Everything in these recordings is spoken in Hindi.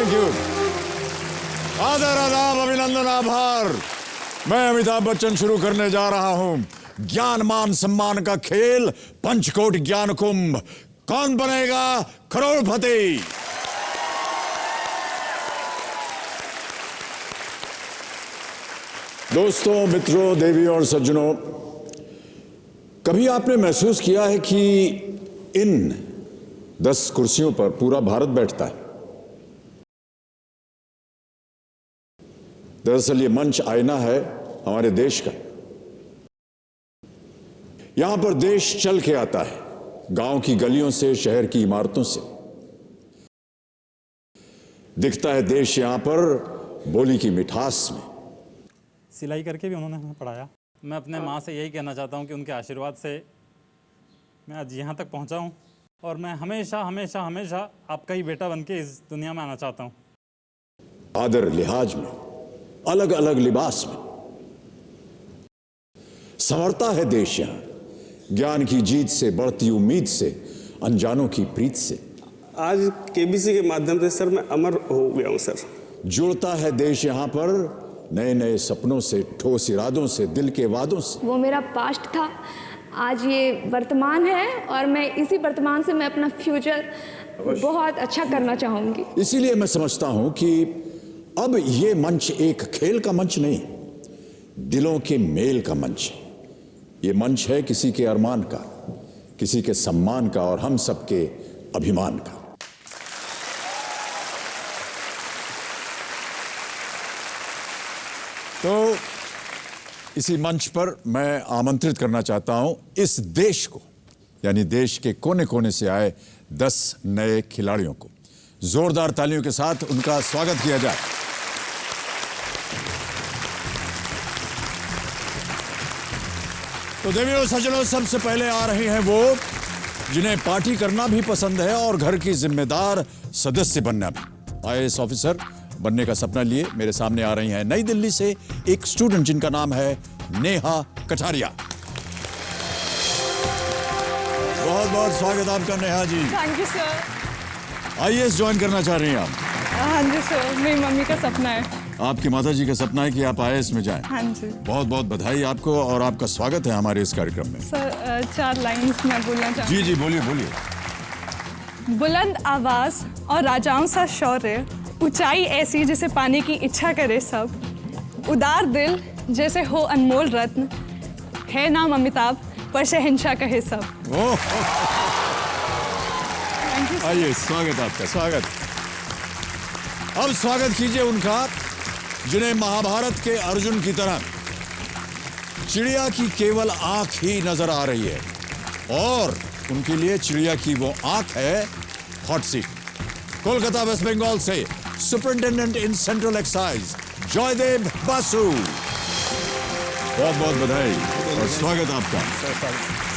Thank you. आदर, आदाब, अभिनंदन, आभार। मैं अमिताभ बच्चन शुरू करने जा रहा हूं ज्ञान मान सम्मान का खेल, पंचकोट ज्ञान कुंभ। कौन बनेगा करोड़पति? दोस्तों, मित्रों, देवियों और सज्जनों, कभी आपने महसूस किया है कि इन 10 कुर्सियों पर पूरा भारत बैठता है? दरअसल ये मंच आईना है हमारे देश का। यहां पर देश चल के आता है, गांव की गलियों से, शहर की इमारतों से। दिखता है देश यहां पर बोली की मिठास में। सिलाई करके भी उन्होंने हमें पढ़ाया। मैं अपने माँ से यही कहना चाहता हूँ कि उनके आशीर्वाद से मैं आज यहाँ तक पहुँचा हूँ और मैं हमेशा हमेशा हमेशा आपका ही बेटा बन के इस दुनिया में आना चाहता हूँ। आदर लिहाज में, अलग अलग लिबास में संवरता है देश यहां, ज्ञान की जीत से, बढ़ती उम्मीद से, अनजानों की प्रीत से। आज केबीसी के माध्यम से सर मैं अमर हो गया हूं सर। जुड़ता है देश यहां पर नए नए सपनों से, ठोस इरादों से, दिल के वादों से। वो मेरा पास्ट था, आज ये वर्तमान है और मैं इसी वर्तमान से मैं अपना फ्यूचर बहुत अच्छा करना चाहूँगी। इसीलिए मैं समझता हूं कि अब ये मंच एक खेल का मंच नहीं, दिलों के मेल का मंच है। ये मंच है किसी के अरमान का, किसी के सम्मान का और हम सबके अभिमान का। तो इसी मंच पर मैं आमंत्रित करना चाहता हूं इस देश को, यानी देश के कोने कोने से आए 10 नए खिलाड़ियों को। जोरदार तालियों के साथ उनका स्वागत किया जाए। तो देवियों सज्जनों, सबसे पहले आ रहे हैं वो जिन्हें पार्टी करना भी पसंद है और घर की जिम्मेदार सदस्य बनना भी। आईएएस ऑफिसर बनने का सपना लिए मेरे सामने आ रही हैं नई दिल्ली से एक स्टूडेंट जिनका नाम है नेहा कटारिया। बहुत बहुत स्वागत आपका Neha ji. Thank you sir. IAS join करना चाह रही हैं आप? हाँ जी सर, मेरी मम्मी का सपना है। आपकी माताजी का सपना है कि आप आईएएस में जाएं? हाँ जी। बहुत बहुत बधाई आपको और आपका स्वागत है हमारे इस कार्यक्रम में। सर 4 लाइन्स मैं बोलना चाहूँ। जी जी, बोलिए बोलिए। बुलंद आवाज और राजाओं सा शौर्य, ऊंचाई ऐसी जिसे पाने की इच्छा करे सब, उदार दिल जैसे हो अनमोल रत्न, है नाम अमिताभ पर शहंशाह कहे सब। आइए, स्वागत आपका, स्वागत। अब स्वागत कीजिए उनका जिन्हें महाभारत के अर्जुन की तरह चिड़िया की केवल आंख ही नजर आ रही है और उनके लिए चिड़िया की वो आंख है हॉट सीट। कोलकाता वेस्ट बंगाल से superintendent in central excise Jaidev Basu. बहुत बहुत बधाई और स्वागत आपका।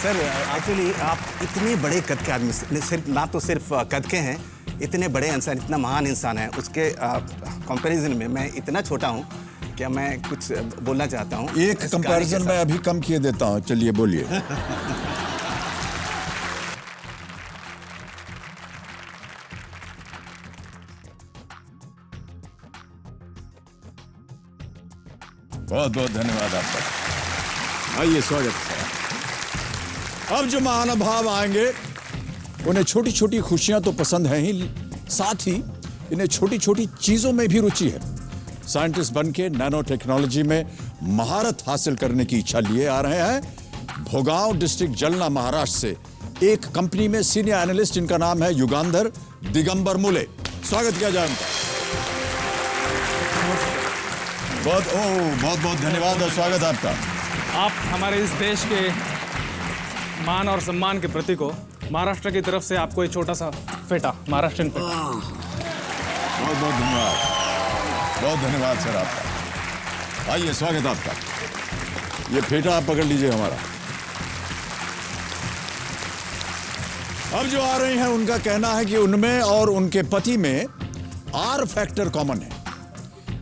सर एक्चुअली आप इतने बड़े कद के आदमी, सिर्फ ना तो सिर्फ कद के हैं, इतने बड़े इंसान, इतना महान इंसान है, उसके कंपैरिजन में मैं इतना छोटा हूं कि मैं कुछ बोलना चाहता हूं। एक कंपैरिजन मैं अभी कम किए देता हूं, चलिए बोलिए। बहुत बहुत धन्यवाद आपका। आइए, स्वागत है। अब जो महानुभाव आएंगे उन्हें छोटी छोटी खुशियां तो पसंद हैं ही, साथ ही इन्हें छोटी छोटी चीजों में भी रुचि है। साइंटिस्ट बन के नैनो टेक्नोलॉजी में महारत हासिल करने की इच्छा लिए आ रहे हैं भोगांव डिस्ट्रिक्ट जलना महाराष्ट्र से एक कंपनी में सीनियर एनालिस्ट जिनका नाम है युगांधर दिगंबर मुले। स्वागत किया जाए उनका। बहुत बहुत धन्यवाद और स्वागत आपका। आप हमारे इस देश के मान और सम्मान के प्रतीक हो। महाराष्ट्र की तरफ से आपको एक छोटा सा फेटा, महाराष्ट्रियन फेटा। बहुत बहुत धन्यवाद, बहुत धन्यवाद सर आपका। आइए, स्वागत आपका। ये फेटा आप पकड़ लीजिए हमारा। अब जो आ रही हैं उनका कहना है कि उनमें और उनके पति में आर फैक्टर कॉमन है,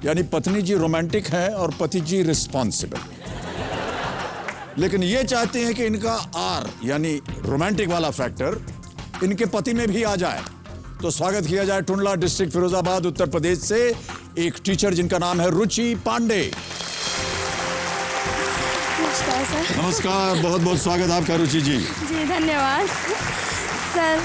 यानी पत्नी जी रोमांटिक है और पति जी रिस्पॉन्सिबल। लेकिन ये चाहते हैं कि इनका आर यानी रोमांटिक वाला फैक्टर इनके पति में भी आ जाए। तो स्वागत किया जाए टुंडला डिस्ट्रिक्ट फिरोजाबाद उत्तर प्रदेश से एक टीचर जिनका नाम है रुचि पांडे। नमस्कार सर। नमस्कार, बहुत बहुत स्वागत आपका रुचि जी। जी धन्यवाद सर।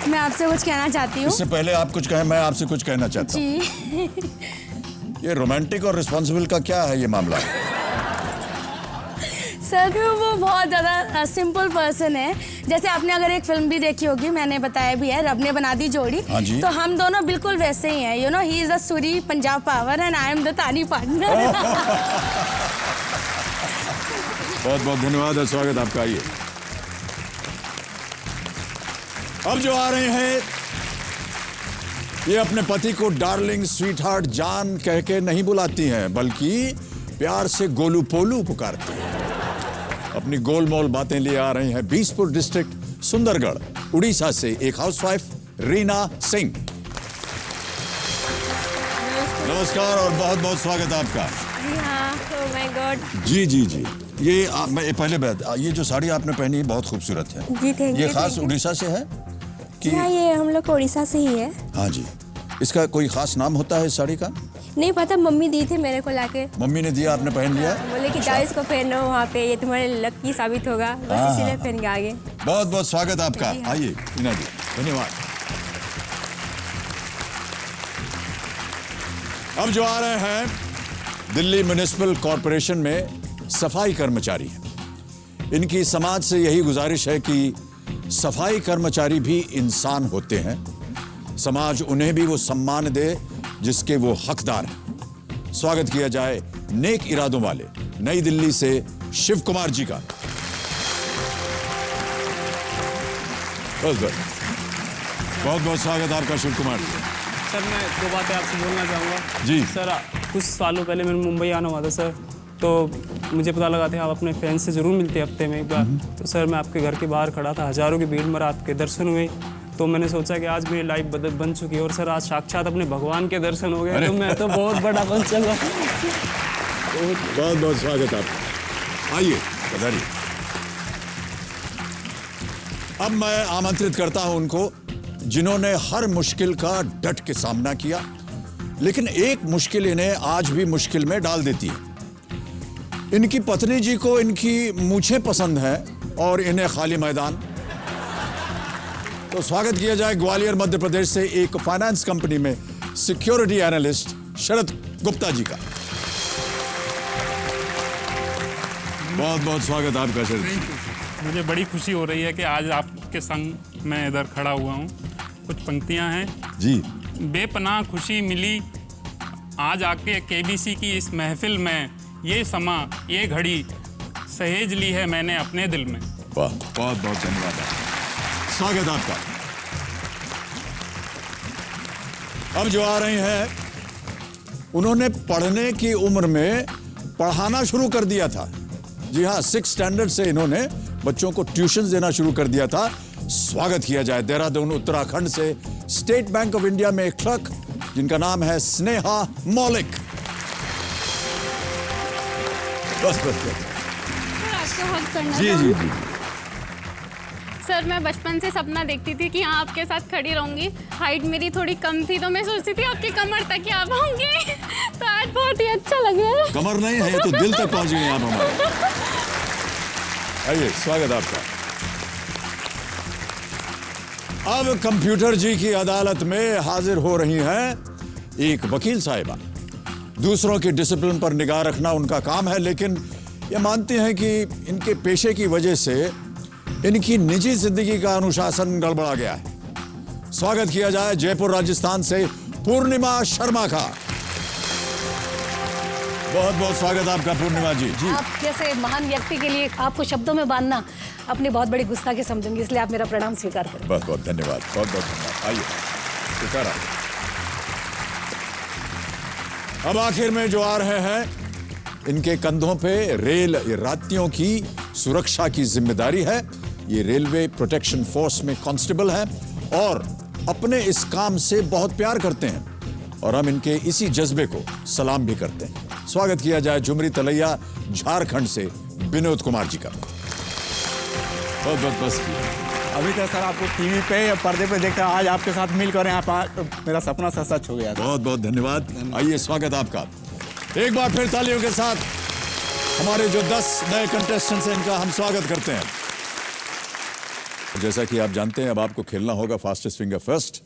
मैं आपसे कुछ कहना चाहती हूँ। इससे पहले आप कुछ कहें, मैं आपसे कुछ कहना चाहता हूँ। जी ये रोमांटिक और रिस्पॉन्सिबल का क्या है ये मामला? सर वो बहुत ज़्यादा सिंपल पर्सन है। जैसे आपने अगर एक फिल्म भी देखी होगी, मैंने बताया भी है, रब ने बना दी जोड़ी। हाँ जी। तो हम दोनों बिल्कुल वैसे ही हैं। You know he is the Suri Punjab power and I am the तानी पार्टनर। बहुत बहुत धन्यवाद और स्वागत आपका। आइए अब जो आ रहे हैं ये अपने पति को डार्लिंग, स्वीट हार्ट, जान कह के नहीं बुलाती हैं, बल्कि प्यार से गोलू पोलू पुकारती हैं। अपनी गोलमोल बातें लिए आ रही हैं बीसपुर डिस्ट्रिक्ट सुंदरगढ़ उड़ीसा से एक हाउसवाइफ रीना सिंह। नमस्कार और बहुत बहुत स्वागत आपका। हाँ, ओह माय गॉड। जी जी जी, ये मैं पहले बात, ये जो साड़ी आपने पहनी है बहुत खूबसूरत है। जी थैंक यू। ये खास उड़ीसा से है कि? हाँ ये हम लोग उड़ीसा से ही है। हाँ जी। इसका कोई खास नाम होता है इस साड़ी का? नहीं पता, मम्मी दी थी मेरे को लाके। मम्मी ने दिया, आपने पहन लिया? बोले कि जाओ इसको पहनो वहाँ पे, ये तुम्हारे लकी साबित होगा, बस इसीलिए पहन के आगे। बहुत बहुत स्वागत आपका। आइए रीना जी, धन्यवाद। अब जो आ रहे हैं दिल्ली म्युनिसिपल कॉरपोरेशन में सफाई कर्मचारी हैं। इनकी समाज से यही गुजारिश है कि सफाई कर्मचारी भी इंसान होते हैं, समाज उन्हें भी वो सम्मान दे जिसके वो हकदार हैं। स्वागत किया जाए नेक इरादों वाले नई दिल्ली से शिव कुमार जी का। बहुत बहुत स्वागत आपका शिव कुमार जी। सर मैं दो बातें आपसे बोलना चाहूँगा। जी सर कुछ सालों पहले मैंने मुंबई आना हुआ था सर, तो मुझे पता लगा था आप अपने फैन से ज़रूर मिलते हैं हफ्ते में एक बार। तो सर मैं आपके घर के बाहर खड़ा था, हज़ारों की भीड़ में आपके दर्शन हुए। तो मैंने सोचा कि आज मेरी लाइफ बन चुकी है और सर आज साक्षात अपने भगवान के दर्शन हो गए, तो मैं तो बहुत बड़ा बन चला। बहुत बहुत स्वागत आपका। आइए पधारिए। अब मैं आमंत्रित करता हूं उनको जिन्होंने हर मुश्किल का डट के सामना किया, लेकिन एक मुश्किल इन्हें आज भी मुश्किल में डाल देती है। इनकी पत्नी जी को इनकी मूछें पसंद है और इन्हें खाली मैदान। तो स्वागत किया जाए ग्वालियर मध्य प्रदेश से एक फाइनेंस कंपनी में सिक्योरिटी एनालिस्ट शरद गुप्ता जी का। बहुत बहुत स्वागत आपका शरद जी। मुझे बड़ी खुशी हो रही है कि आज आपके संग मैं इधर खड़ा हुआ हूँ। कुछ पंक्तियाँ हैं जी। बेपनाह खुशी मिली आज आके केबीसी की इस महफिल में, ये समा ये घड़ी सहेज ली है मैंने अपने दिल में। वाह, बहुत बहुत धन्यवाद, स्वागत आपका। अब जो आ रही हैं उन्होंने पढ़ने की उम्र में पढ़ाना शुरू कर दिया था। जी हाँ, 6th स्टैंडर्ड से इन्होंने बच्चों को ट्यूशन देना शुरू कर दिया था। स्वागत किया जाए देहरादून उत्तराखंड से स्टेट बैंक ऑफ इंडिया में एक क्लर्क जिनका नाम है स्नेहा मौलिक। बस आपको हक करना जी जी जी। सर मैं बचपन से सपना देखती थी कि हाँ आपके साथ खड़ी रहूंगी। हाइट मेरी थोड़ी कम थी तो मैं सोचती थी आपकी कमर तक ही आ पाऊंगी। तो आज बहुत ही अच्छा लगा। कमर नहीं है तो दिल तक पहुंच गए आप हमारे। आइए स्वागत आपका। अब कंप्यूटर जी की अदालत में हाजिर हो रही हैं एक वकील साहिबा। दूसरों की डिसिप्लिन पर निगाह रखना उनका काम है, लेकिन ये मानते हैं कि इनके पेशे की वजह से इनकी निजी जिंदगी का अनुशासन गड़बड़ा गया है। स्वागत किया जाए जयपुर राजस्थान से पूर्णिमा शर्मा का। बहुत बहुत स्वागत आपका पूर्णिमा जी। जी आप जैसे महान व्यक्ति के लिए आपको शब्दों में बांधना अपनी बहुत बड़ी गुस्ताखी समझूंगी, इसलिए आप मेरा प्रणाम स्वीकार करें। बहुत बहुत धन्यवाद, बहुत बहुत धन्यवाद। आइए स्वीकार। अब आखिर में जो आ रहे हैं इनके कंधों पे रेल यात्रियों की सुरक्षा की जिम्मेदारी है। ये रेलवे प्रोटेक्शन फोर्स में कांस्टेबल हैं और अपने इस काम से बहुत प्यार करते हैं और हम इनके इसी जज्बे को सलाम भी करते हैं। स्वागत किया जाए झुमरी तलैया झारखंड से विनोद कुमार जी का। बहुत बहुत बस। अभी तो सर आपको टीवी पे या पर्दे पे देखते हैं, आज आपके साथ मिलकर यहाँ पर मेरा सपना सच हो गया। बहुत बहुत धन्यवाद। आइए, स्वागत आपका। एक बार फिर तालियों के साथ हमारे जो 10 नए कंटेस्टेंट्स हैं इनका हम स्वागत करते हैं। जैसा कि आप जानते हैं, अब आपको खेलना होगा फास्टेस्ट फिंगर फर्स्ट।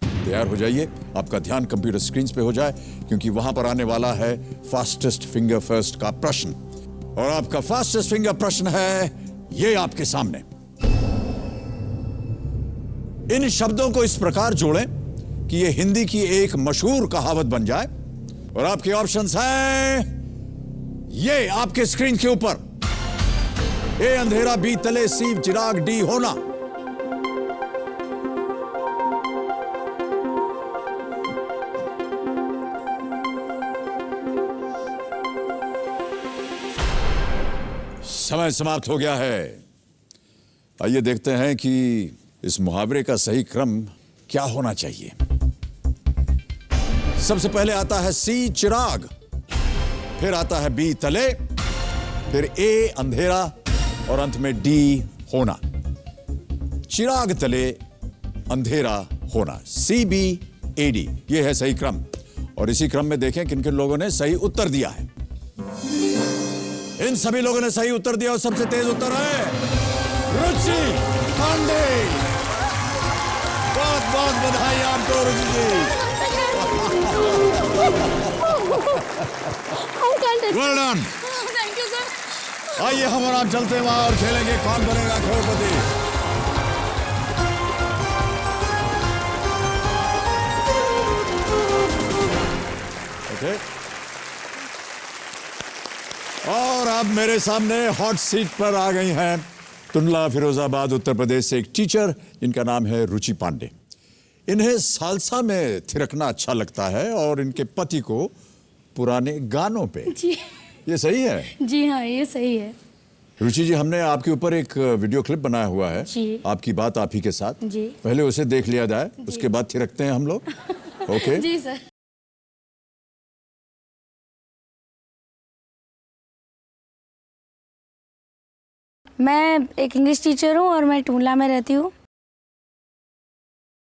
तैयार हो जाइए, आपका ध्यान कंप्यूटर स्क्रीन पे हो जाए, क्योंकि वहां पर आने वाला है फास्टेस्ट फिंगर फर्स्ट का प्रश्न। और आपका फास्टेस्ट फिंगर प्रश्न है ये आपके सामने। इन शब्दों को इस प्रकार जोड़ें कि ये हिंदी की एक मशहूर कहावत बन जाए। और आपके ऑप्शंस हैं ये आपके स्क्रीन के ऊपर। ए अंधेरा, बी तले, सी चिराग, डी होना। समय समाप्त हो गया है। आइए देखते हैं कि इस मुहावरे का सही क्रम क्या होना चाहिए। सबसे पहले आता है सी चिराग, फिर आता है बी तले, फिर ए अंधेरा और अंत में डी होना। चिराग तले, अंधेरा होना, सी बी ए डी, यह है सही क्रम। और इसी क्रम में देखें किन किन लोगों ने सही उत्तर दिया है। इन सभी लोगों ने सही उत्तर दिया और सबसे तेज उत्तर है रुचि पांडे। बहुत बहुत बधाई आपको Ruchi ji. Well done. Thank you sir. आइए हम और आप चलते हैं वहां और खेलेंगे कौन बनेगा करोड़पति। ओके। और अब मेरे सामने हॉट सीट पर आ गई हैं टुंडला फिरोजाबाद उत्तर प्रदेश से एक टीचर जिनका नाम है रुचि पांडे। इन्हें सालसा में थिरकना अच्छा लगता है और इनके पति को पुराने गानों पे। जी ये सही है? जी हाँ, ये सही है। रुचि जी, हमने आपके ऊपर एक वीडियो क्लिप बनाया हुआ है जी। आपकी बात आप ही के साथ। जी। पहले उसे देख लिया जाए, उसके बाद थिरकते हैं हम लोग। ओके जी सर। मैं एक इंग्लिश टीचर हूँ और मैं टूंडला में रहती हूँ।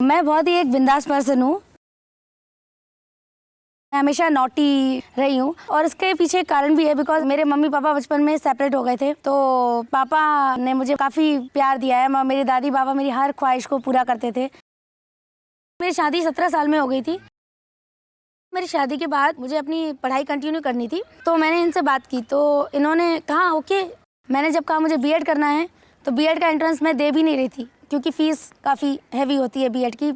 मैं बहुत ही एक बिंदास पर्सन हूँ। मैं हमेशा नॉटी रही हूँ और इसके पीछे एक कारण भी है, बिकॉज मेरे मम्मी पापा बचपन में सेपरेट हो गए थे, तो पापा ने मुझे काफ़ी प्यार दिया है। मेरे दादी बाबा मेरी हर ख्वाहिश को पूरा करते थे। मेरी शादी 17 साल में हो गई थी। मेरी शादी के बाद मुझे अपनी पढ़ाई कंटिन्यू करनी थी, तो मैंने इनसे बात की तो इन्होंने कहा ओके। मैंने जब कहा मुझे बीएड करना है तो बीएड का एंट्रेंस मैं दे भी नहीं रही थी, क्योंकि फ़ीस काफ़ी हैवी होती है बीएड की।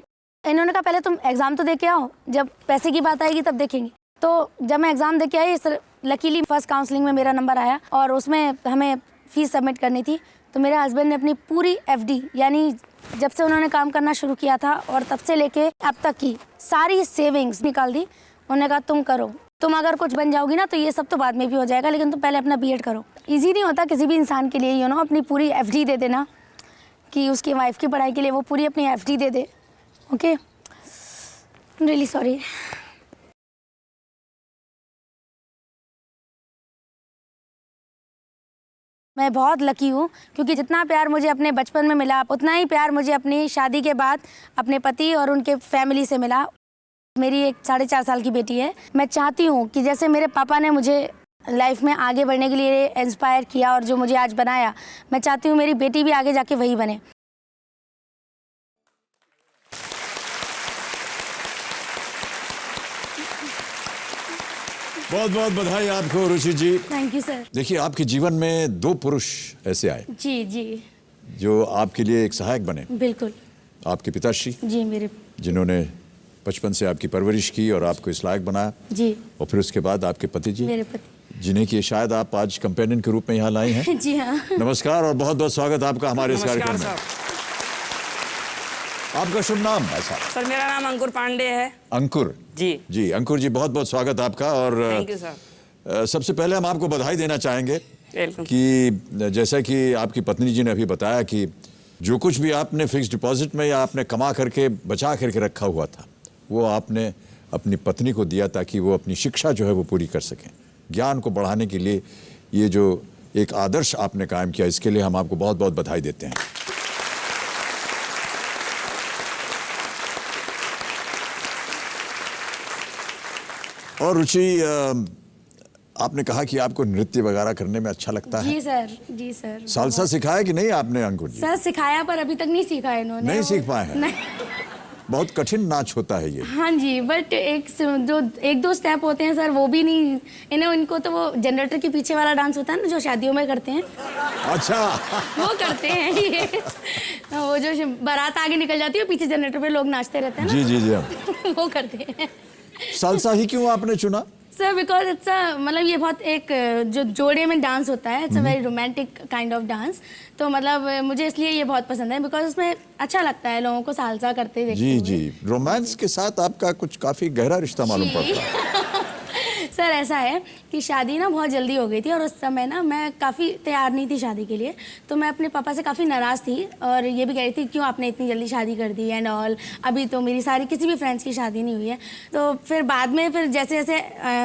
इन्होंने कहा पहले तुम एग्ज़ाम तो दे के आओ, जब पैसे की बात आएगी तब देखेंगे। तो जब मैं एग्ज़ाम दे के आई, लकीली फर्स्ट काउंसलिंग में मेरा नंबर आया और उसमें हमें फ़ीस सबमिट करनी थी। तो मेरे हस्बैंड ने अपनी पूरी एफडी, यानी जब से उन्होंने काम करना शुरू किया था और तब से लेके अब तक की सारी सेविंग्स निकाल दी। उन्होंने कहा तुम करो, तुम अगर कुछ बन जाओगी ना तो ये सब तो बाद में भी हो जाएगा, लेकिन तुम पहले अपना बीएड करो। इजी नहीं होता किसी भी इंसान के लिए अपनी पूरी एफडी दे देना, कि उसकी वाइफ की पढ़ाई के लिए वो पूरी अपनी एफडी दे दे। Okay, really sorry. मैं बहुत लकी हूँ, क्योंकि जितना प्यार मुझे अपने बचपन में मिला उतना ही प्यार मुझे अपनी शादी के बाद अपने पति और उनके फैमिली से मिला। मेरी एक 4.5 साल की बेटी है। मैं चाहती हूँ कि जैसे मेरे पापा ने मुझे लाइफ में आगे बढ़ने के लिए इंस्पायर किया और जो मुझे आज बनाया, मैं चाहती हूँ मेरी बेटी भी आगे जाके वही बने। बहुत बहुत बधाई आपको Ruchi ji. Thank you sir. देखिए, आपके जीवन में 2 पुरुष ऐसे आए जी जी जो आपके लिए एक सहायक बने। बिल्कुल। आपके पिताश्री जी, मेरे, जिन्होंने बचपन से आपकी परवरिश की और आपको इस लायक बनाया। जी। और फिर उसके बाद आपके पति जी, मेरे पति, जिन्हें कि शायद आप आज कंपेनियन के रूप में यहाँ लाई हैं। जी हाँ। नमस्कार और बहुत बहुत स्वागत आपका हमारे इस कार्यक्रम में। आपका शुभ नाम है साहब? सर, मेरा नाम अंकुर पांडे है। अंकुर जी। जी, अंकुर जी, बहुत बहुत स्वागत आपका। और थैंक यू सर। सबसे पहले हम आपको बधाई देना चाहेंगे वेलकम। कि जैसा कि आपकी पत्नी जी ने अभी बताया कि जो कुछ भी आपने फिक्स डिपॉजिट में या आपने कमा करके बचा करके रखा हुआ था, वो आपने अपनी पत्नी को दिया ताकि वो अपनी शिक्षा जो है वो पूरी कर सकें। ज्ञान को बढ़ाने के लिए ये जो एक आदर्श आपने कायम किया, इसके लिए हम आपको बहुत बहुत बधाई देते हैं। और रुचि, आपने कहा कि आपको नृत्य वगैरह करने में अच्छा लगता है। जी सर, जी सर। सालसा सिखाया कि नहीं आपने अंकुर जी? सर सिखाया, पर अभी तक नहीं सीखा इन्होंने। नहीं सीख पाए हैं? नहीं। बहुत कठिन नाच होता है ये। हाँ जी, बट एक दो स्टेप होते हैं सर, वो भी नहीं इनको तो वो जनरेटर के पीछे वाला डांस होता है ना, जो शादियों में करते हैं। अच्छा। वो करते हैं ये। वो जो बारात आगे निकल जाती है, पीछे जनरेटर पे लोग नाचते रहते हैं ना। जी जी जी। वो करते हैं। सालसा ही क्यों आपने चुना? सर बिकॉज इट्स मतलब ये बहुत एक जो जोड़े में डांस होता है, it's a very romantic kind of dance. तो मतलब मुझे इसलिए ये बहुत पसंद है, बिकॉज उसमें अच्छा लगता है लोगों को सालसा करते देखते जी हुए। जी, रोमांस के साथ आपका कुछ काफी गहरा रिश्ता मालूम पड़ता है। सर ऐसा है कि शादी ना बहुत जल्दी हो गई थी, और उस समय ना मैं काफ़ी तैयार नहीं थी शादी के लिए। तो मैं अपने पापा से काफ़ी नाराज़ थी, और ये भी कह रही थी क्यों आपने इतनी जल्दी शादी कर दी एंड ऑल, अभी तो मेरी सारी किसी भी फ्रेंड्स की शादी नहीं हुई है। तो फिर बाद में फिर जैसे जैसे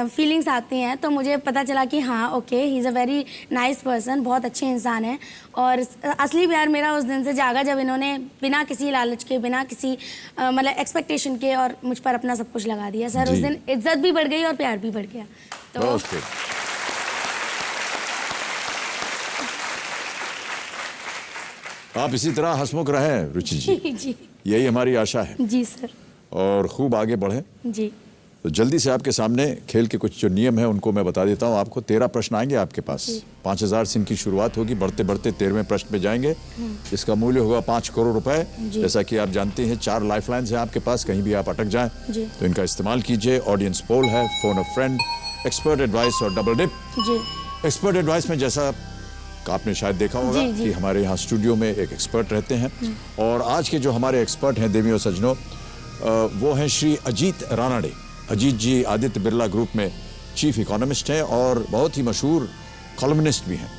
फीलिंग्स आती हैं, तो मुझे पता चला कि हाँ okay, he is a very nice person, बहुत अच्छे इंसान है। और असली प्यार मेरा उस दिन से जागा जब इन्होंने बिना किसी लालच के, बिना किसी मतलब एक्सपेक्टेशन के और मुझ पर अपना सब कुछ लगा दिया। सर उस दिन इज्जत भी बढ़ गई और प्यार भी बढ़ गया। तो आप इसी तरह हंसमुख रहें रुचि जी। जी यही हमारी आशा है। जी सर। और खूब आगे बढ़े। जी। तो जल्दी से आपके सामने खेल के कुछ जो नियम है उनको मैं बता देता हूँ आपको। 13 प्रश्न आएंगे आपके पास। 5000 से इनकी शुरुआत होगी, बढ़ते बढ़ते 13वें प्रश्न पे जाएंगे। इसका मूल्य होगा 5 करोड़ रुपए। जैसा कि आप जानते हैं 4 लाइफलाइंस हैं आपके पास, कहीं भी आप अटक जाएं तो इनका इस्तेमाल कीजिए। ऑडियंस पोल है, फोन अ फ्रेंड, एक्सपर्ट एडवाइस और डबल डिप। एक्सपर्ट एडवाइस में जैसा आपने शायद देखा होगा कि हमारे यहाँ स्टूडियो में एक एक्सपर्ट रहते हैं, और आज के जो हमारे एक्सपर्ट हैं देवियों सज्जनों, वो हैं श्री अजीत रानाडे। अजीत जी आदित्य बिरला ग्रुप में चीफ इकोनॉमिस्ट हैं और बहुत ही मशहूर कॉलमनिस्ट भी हैं।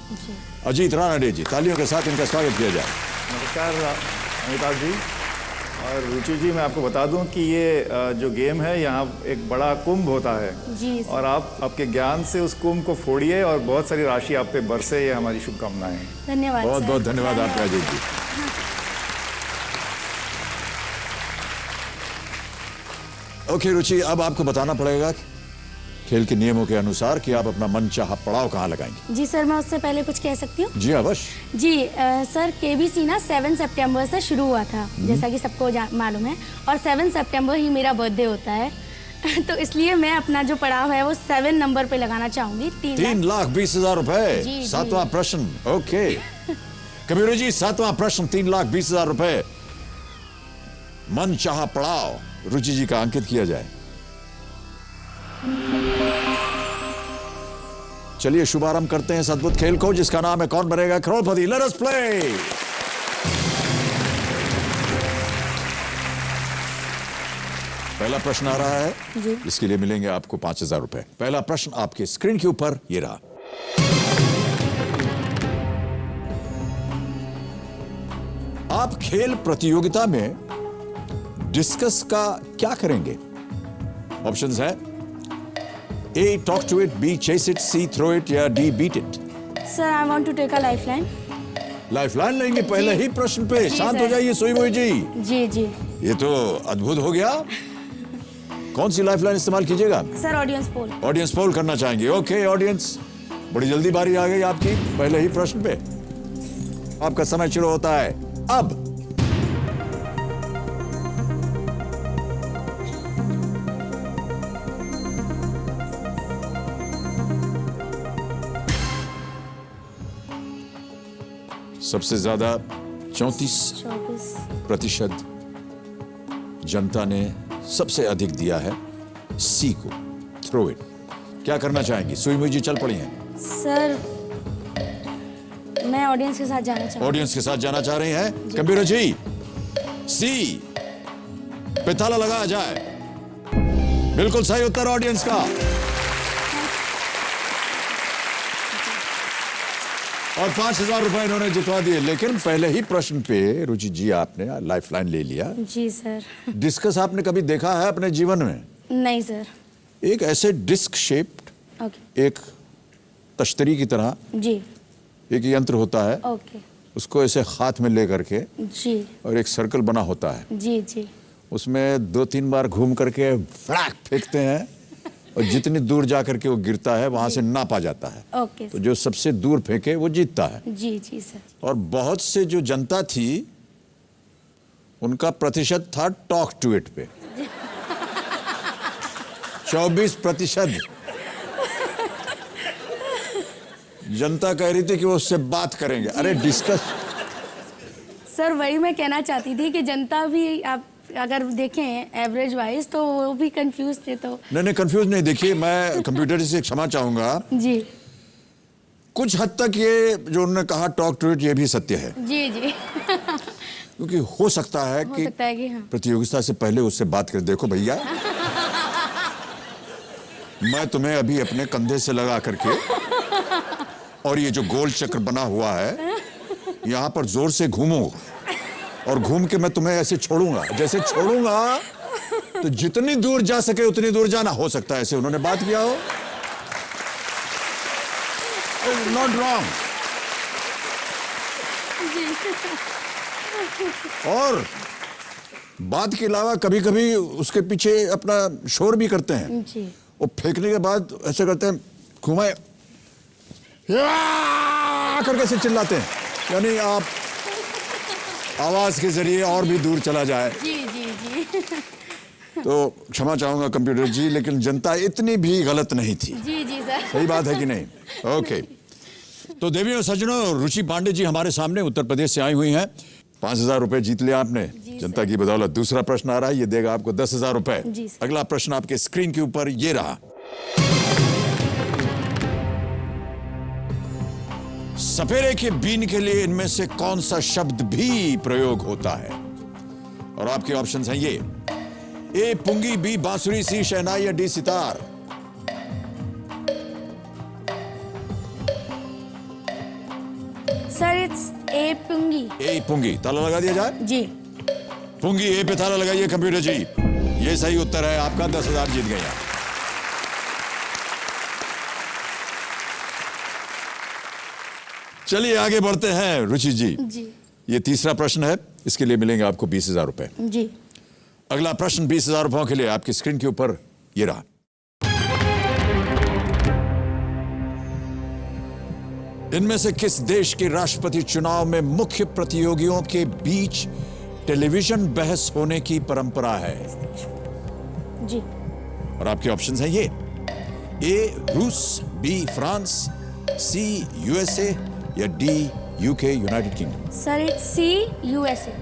अजीत रानाडे जी, तालियों के साथ इनका स्वागत किया जाए। नमस्कार अमिताभ जी और रुचि जी। मैं आपको बता दूं कि ये जो गेम है, यहाँ एक बड़ा कुंभ होता है जी, और आप आपके ज्ञान से उस कुंभ को फोड़िए और बहुत सारी राशि आप पे बरसे, ये हमारी शुभकामनाएं हैं। धन्यवाद। बहुत बहुत धन्यवाद आपका अजीत जी। ओके रुचि, अब आपको बताना पड़ेगा खेल के नियमों के अनुसार कि आप अपना मनचाहा पड़ाव कहाँ लगाएंगे। जी सर, मैं उससे पहले कुछ कह सकती हूँ? जी अवश्य। जी सर, केबीसी ना 7 सितंबर से शुरू हुआ था, जैसा कि सबको मालूम है, और 7 सितंबर ही मेरा बर्थडे होता है। तो इसलिए मैं अपना जो पड़ाव है वो 7 नंबर पे लगाना चाहूंगी। 3,20,000 रुपए। 7वां प्रश्न। ओके कबीर जी, 7वां प्रश्न, 3,20,000 रुपए। मनचाहा पड़ाव रुचि जी का अंकित किया जाए। चलिए शुभारंभ करते हैं इस अद्भुत खेल को जिसका नाम है कौन बनेगा करोड़पति। Let us play. पहला प्रश्न आ रहा है, इसके लिए मिलेंगे आपको 5,000 रुपए। पहला प्रश्न आपके स्क्रीन के ऊपर ये रहा। आप खेल प्रतियोगिता में डिस्कस का क्या करेंगे? ऑप्शंस है A, talk to it, B, chase it, C, throw it, या D, beat it। Sir I want to take a lifeline. Lifeline लेंगे पहले ही प्रश्न पे। शांत हो जाइए सोईमोई जी। जी जी। ये तो अद्भुत हो गया। कौन सी लाइफलाइन इस्तेमाल कीजिएगा? Sir audience poll. Audience poll करना चाहेंगे। ओके ऑडियंस, बड़ी जल्दी बारी आ गई आपकी पहले ही प्रश्न पे। आपका समय शुरू होता है अब। सबसे ज्यादा 34% जनता ने सबसे अधिक दिया है सी को, थ्रो इट। क्या करना चाहेंगी? सुईमुई जी चल पड़ी हैं। सर मैं ऑडियंस के साथ जाना चाहती हूँ। ऑडियंस के साथ जाना चाह रही हैं कंप्यूटर जी। सी पे ताला लगाया जाए। बिल्कुल सही उत्तर ऑडियंस का। और 5,000 रुपए इन्होंने जितवा दिए। लेकिन पहले ही प्रश्न पे रुचि जी आपने लाइफलाइन ले लिया। जी सर। डिस्कस आपने कभी देखा है अपने जीवन में? नहीं सर। एक ऐसे डिस्क शेप्ड एक तश्तरी की तरह जी एक यंत्र होता है। ओके। उसको ऐसे हाथ में ले करके जी, और एक सर्कल बना होता है। जी जी। उसमें 2-3 बार घूम करके फ्लैक फेंकते हैं और जितनी दूर जा करके वो गिरता है वहां से नापा जाता है। ओके तो जो सबसे दूर फेंके वो जीतता है। जी जी सर। और बहुत से जो जनता थी उनका प्रतिशत था टॉक टू इट पे 24% जनता कह रही थी कि वो उससे बात करेंगे। अरे डिस्कस। सर वही मैं कहना चाहती थी कि जनता भी आप अगर देखें एवरेज वाइज तो वो भी कंफ्यूज थे। तो नहीं कंफ्यूज नहीं। देखिए मैं कंप्यूटर से क्षमा चाहूंगा जी कुछ हद तक ये जो उन्होंने कहा टॉक टू इट ये भी सत्य है। जी जी क्योंकि हो सकता है कि हाँ। प्रतियोगिता से पहले उससे बात कर देखो भैया मैं तुम्हें अभी अपने कंधे से लगा करके और ये जो गोल चक्र बना हुआ है यहां पर जोर से घूमो और घूम के मैं तुम्हें ऐसे छोड़ूंगा। जैसे छोड़ूंगा तो जितनी दूर जा सके उतनी दूर जाना। हो सकता है ऐसे उन्होंने बात किया हो। Not wrong. और बात के अलावा कभी कभी उसके पीछे अपना शोर भी करते हैं जी। वो फेंकने के बाद ऐसे करते हैं घुमाए करके ऐसे चिल्लाते हैं यानी आप आवाज के जरिए और भी दूर चला जाए। जी जी जी तो क्षमा चाहूंगा कंप्यूटर जी लेकिन जनता इतनी भी गलत नहीं थी। जी जी सर। सही बात है कि नहीं? ओके तो देवी और सज्जनों रुचि पांडे जी हमारे सामने उत्तर प्रदेश से आई हुई हैं। 5,000 रुपए जीत लिया आपने जनता की बदौलत। दूसरा प्रश्न आ रहा है ये देगा आपको 10,000 रुपए। अगला प्रश्न आपके स्क्रीन के ऊपर ये रहा। सपेरे के बीन के लिए इनमें से कौन सा शब्द भी प्रयोग होता है? और आपके ऑप्शंस हैं ये ए पुंगी, बी बांसुरी, सी शहनाई या डी सितार। Sir it's a pungi. A pungi. ताला लगा दिया जाए जी। पुंगी ए पे ताला लगाइए कंप्यूटर जी। ये सही उत्तर है आपका। 10,000 जीत गए। चलिए आगे बढ़ते हैं रुचि जी। ये तीसरा प्रश्न है इसके लिए मिलेंगे आपको 20,000 रुपए। जी। अगला प्रश्न 20,000 रुपयों के लिए आपकी स्क्रीन के ऊपर ये रहा। इनमें से किस देश के राष्ट्रपति चुनाव में मुख्य प्रतियोगियों के बीच टेलीविजन बहस होने की परंपरा है? जी। और आपके ऑप्शंस हैं ये ए रूस, बी फ्रांस, सी यूएसए या D UK United Kingdom. Sir it's C USA.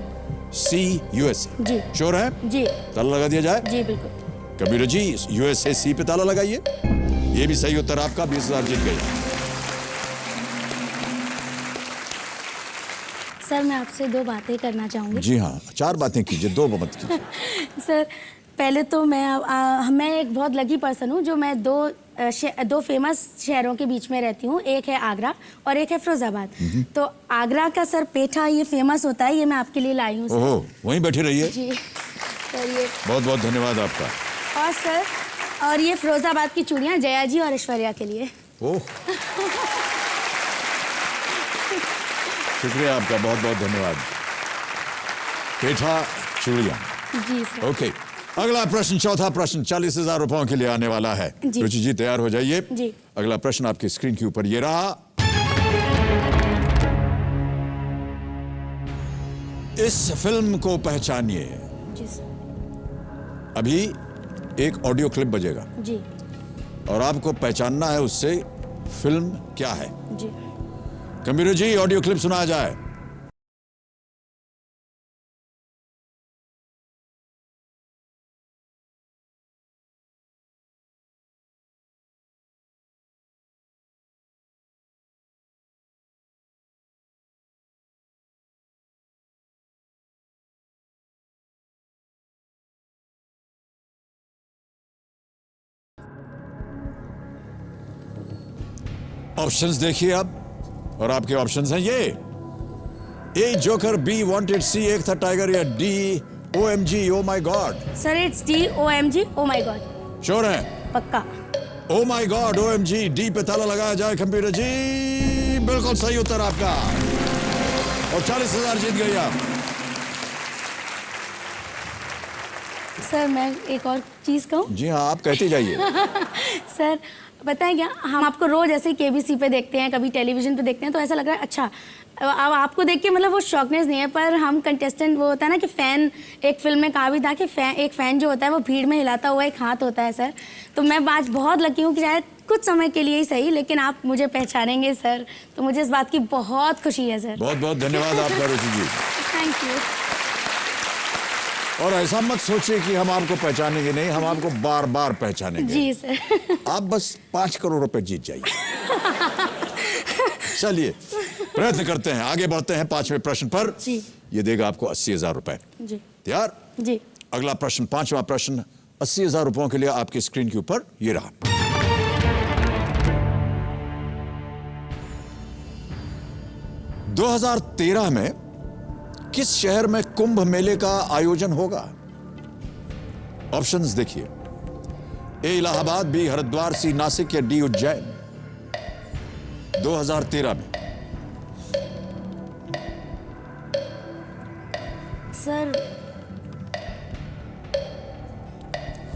C USA. जी। श्योर है? जी। ताला लगा दिया जाए? जी बिल्कुल। कंप्यूटर जी यूएसए सी पे ताला लगाइए। ये भी सही उत्तर आपका। 20,000 जीत गए। सर मैं आपसे 2 बातें करना चाहूंगी। जी हाँ 4 बातें कीजिए 2 मत कीजिए। सर पहले तो मैं एक बहुत लकी पर्सन हूँ जो मैं 2 फेमस शहरों के बीच में रहती हूँ। एक है आगरा और एक है फिरोजाबाद। तो आगरा का सर पेठा ये फेमस होता है, ये मैं आपके लिए लाई हूँ। ओहो वहीं बैठे रहिए। जी सर ये बहुत बहुत धन्यवाद आपका। और सर और ये फिरोजाबाद की चूड़ियाँ जया जी और ऐश्वर्या के लिए। ओह शुक्रिया आपका। बहुत बहुत धन्यवाद। पेठा चूड़ियाँ। जी सर। ओके अगला प्रश्न चौथा प्रश्न 40,000 रुपयों के लिए आने वाला है। रुचि जी तैयार हो जाइए। जी। अगला प्रश्न आपकी स्क्रीन के ऊपर ये रहा। इस फिल्म को पहचानिए। जी सर। अभी एक ऑडियो क्लिप बजेगा जी। और आपको पहचानना है उससे फिल्म क्या है। जी। कंप्यूटर जी ऑडियो क्लिप सुनाया जाए। ऑप्शंस देखिए अब और आपके ऑप्शंस हैं ये ए जोकर, बी वांटेड, सी एक था टाइगर या D OMG oh my God. Sir it's D OMG oh my God. Sure है? पक्का। Oh my God OMG D पे ताला लगाया जाए कंप्यूटर जी। बिल्कुल सही उत्तर आपका और 40,000 जीत गए आप। सर मैं एक और चीज़ कहूँ? जी हाँ, आप कहते जाइए। सर बताएं क्या, हम आपको रोज ऐसे ही केबीसी पे देखते हैं, कभी टेलीविजन पे देखते हैं, तो ऐसा लग रहा है अच्छा अब आपको देख के मतलब वो शॉकनेस नहीं है, पर हम कंटेस्टेंट वो होता है ना कि फ़ैन, एक फिल्म में कहा भी था कि एक फ़ैन जो होता है वो भीड़ में हिलाता हुआ एक हाथ होता है सर। तो मैं आज बहुत लकी हूँ कि शायद कुछ समय के लिए ही सही, लेकिन आप मुझे पहचानेंगे सर, तो मुझे इस बात की बहुत खुशी है सर। बहुत बहुत धन्यवाद आपका रुचि जी। Thank you. और ऐसा मत सोचिए कि हम आपको पहचानेंगे नहीं, हम आपको बार बार पहचानेंगे। जी सर। आप बस 5 करोड़ रुपए जीत जाइए। चलिए प्रयत्न करते हैं, आगे बढ़ते हैं 5वें प्रश्न पर। जी। ये देगा आपको 80,000 रुपए। जी। तैयार? जी। अगला प्रश्न, 5वां प्रश्न 80,000 रुपयों के लिए आपकी स्क्रीन के ऊपर ये रहा। – 2013 में किस शहर में कुंभ मेले का आयोजन होगा? ऑप्शंस देखिए। ए इलाहाबाद, बी हरिद्वार, सी नासिक या डी उज्जैन। 2013 में।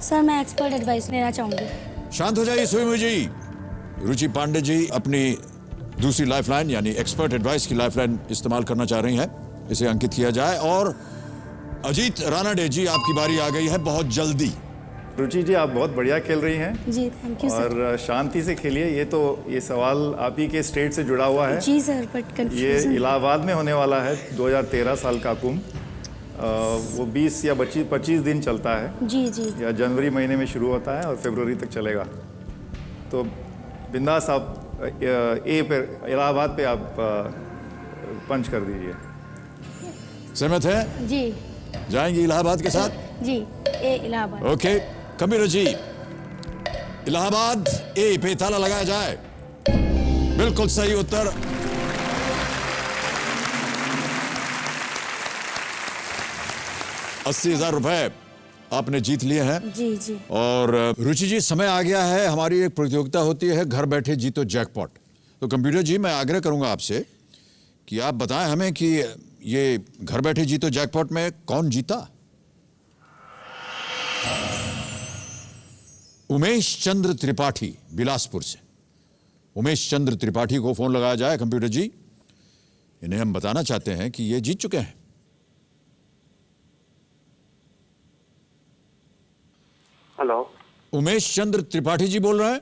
सर मैं एक्सपर्ट एडवाइस लेना चाहूंगी। शांत हो जाइए सुइमु जी। रुचि पांडे जी अपनी दूसरी लाइफलाइन यानी एक्सपर्ट एडवाइस की लाइफलाइन इस्तेमाल करना चाह रही हैं, इसे अंकित किया जाए। और अजीत रानाडे जी, आपकी बारी आ गई है बहुत जल्दी। रुचि जी, आप बहुत बढ़िया खेल रही हैं। जी थैंक यू सर। और शांति से खेलिए। ये सवाल आप ही के स्टेट से जुड़ा हुआ है। जी सर, बट ये इलाहाबाद में होने वाला है 2013 साल का कुंभ। वो 20 या 25 दिन चलता है। जी जी। या जनवरी महीने में शुरू होता है और फरवरी तक चलेगा। तो बिंदास आप ए पे, इलाहाबाद पे आप पंच कर दीजिए। सहमत है? जी। जाएंगे इलाहाबाद के साथ? जी, ए इलाहाबाद। ओके, कबीर जी, इलाहाबाद ए पे ताला लगाया जाए। बिल्कुल सही उत्तर। ₹80,000 आपने जीत लिए हैं। जी जी। और रुचि जी, समय आ गया है, हमारी एक प्रतियोगिता होती है घर बैठे जीतो जैकपॉट। तो कंप्यूटर जी, मैं आग्रह करूंगा आपसे कि आप बताएं हमें कि ये घर बैठे जीतो जैकपॉट में कौन जीता? उमेश चंद्र त्रिपाठी, बिलासपुर से। उमेश चंद्र त्रिपाठी को फोन लगाया जाए कंप्यूटर जी। इन्हें हम बताना चाहते हैं कि ये जीत चुके हैं। हेलो, उमेश चंद्र त्रिपाठी जी बोल रहे हैं?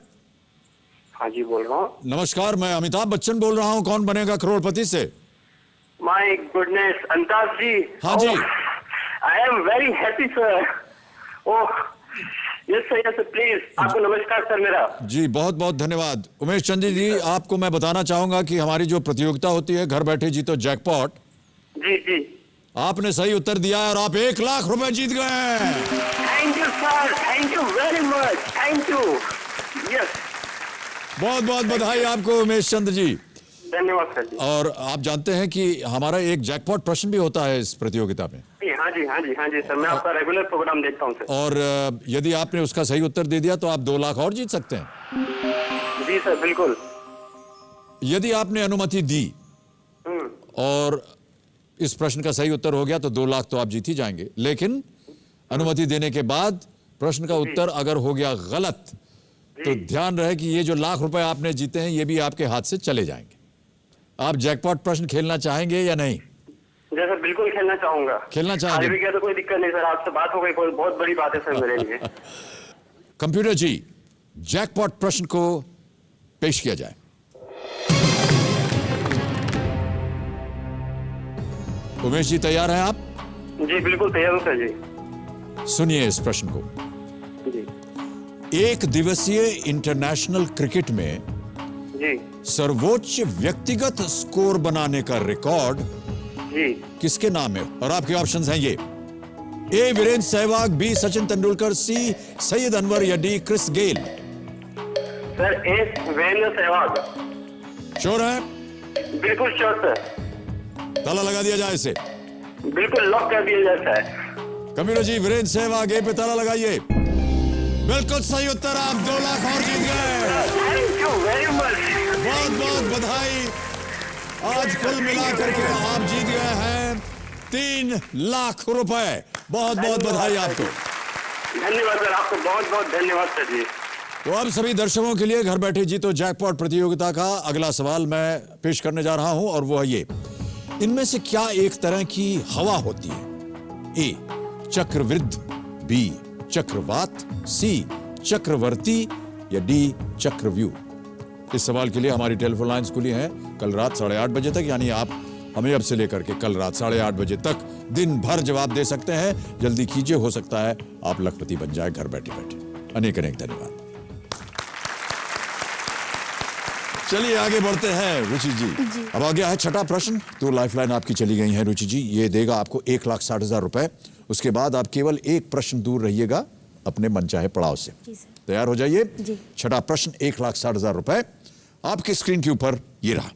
हाँ जी बोल रहा हूँ। नमस्कार, मैं अमिताभ बच्चन बोल रहा हूँ, कौन बनेगा करोड़पति से। My goodness, Amitabh ji. हाँ जी। I am very happy sir. Oh yes sir, please. आपको नमस्कार सर मेरा। जी बहुत बहुत धन्यवाद। उमेश चंद्र जी, आपको मैं बताना चाहूंगा कि हमारी जो प्रतियोगिता होती है घर बैठे जीतो जैकपॉट, जी जी, आपने सही उत्तर दिया है और आप 1 लाख रुपए जीत गए। Thank you sir, thank you very much, thank you. Yes, बहुत बहुत बधाई आपको उमेश चंद्र जी। धन्यवाद सर जी। और आप जानते हैं कि हमारा एक जैकपॉट प्रश्न भी होता है इस प्रतियोगिता में। हाँ जी हाँ जी हाँ जी सर, मैं आपका रेगुलर प्रोग्राम देखता हूँ सर। और यदि आपने उसका सही उत्तर दे दिया तो आप 2 लाख और जीत सकते हैं। जी सर, बिल्कुल। यदि आपने अनुमति दी और इस प्रश्न का सही उत्तर हो गया तो 2 लाख तो आप जीत ही जाएंगे। लेकिन अनुमति देने के बाद प्रश्न का उत्तर अगर हो गया गलत तो ध्यान रहे कि ये जो लाख रुपए आपने जीते हैं ये भी आपके हाथ से चले जाएंगे। आप जैकपॉट प्रश्न खेलना चाहेंगे या नहीं? जी सर, बिल्कुल खेलना चाहूंगा। खेलना चाहेंगे? अभी क्या तो कोई दिक्कत नहीं सर, आपसे बात हो गई, कोई बहुत बड़ी बात है सर मेरे लिए। कंप्यूटर जी, जैकपॉट प्रश्न को पेश किया जाए। उमेश जी, तैयार हैं आप? जी बिल्कुल तैयार हूँ सर जी। सुनिए इस प्रश्न को। जी। 1 दिवसीय इंटरनेशनल क्रिकेट में जी सर्वोच्च व्यक्तिगत स्कोर बनाने का रिकॉर्ड जी किसके नाम है? और आपके ऑप्शंस हैं ये। ए वीरेंद्र सहवाग, बी सचिन तेंदुलकर, सी सैयद अनवर या डी क्रिस गेल। सर, ए वीरेंद्र सहवाग। श्योर है? बिल्कुल श्योर सर। ताला लगा दिया जाए इसे। बिल्कुल लॉक कर दिया जाता है। कंप्यूटर जी, वीरेंद्र सहवाग ए पे ताला लगाइए। बिल्कुल सही उत्तर, आप 2 लाख और जीत गए। Thank you very much. बहुत बहुत बधाई। आज कुल मिलाकर के आप जीत गए हैं 3 लाख रुपए। बहुत बहुत बधाई आपको। धन्यवाद सर, आपको बहुत बहुत धन्यवाद सर जी। तो अब सभी दर्शकों के लिए घर बैठे जीतो जैकपॉट प्रतियोगिता का अगला सवाल मैं पेश करने जा रहा हूं और वो है ये। इनमें से क्या एक तरह की हवा होती है? ए चक्रवृद्ध, बी चक्रवात, सी चक्रवर्ती या डी चक्रव्यूह। इस सवाल के लिए हमारी टेलीफोन लाइंस खुली हैं कल रात 8:30 बजे तक, यानी आप हमें अब से लेकर के कल रात 8:30 बजे तक दिन भर जवाब दे सकते हैं। जल्दी कीजिए, हो सकता है आप लखपति बन जाए घर बैठे बैठे। अनेक अनेक धन्यवाद। चलिए आगे बढ़ते हैं रुचि जी। अब आ गया है छठा प्रश्न। तो लाइफलाइन आपकी चली गई है रुचि जी, ये देगा आपको 1,60,000 रुपए। उसके बाद आप केवल एक प्रश्न दूर रहिएगा अपने मनचाहे पड़ाव से। तैयार हो जाइए। छठा प्रश्न 1,60,000 रुपए आपकी स्क्रीन के ऊपर ये रहा।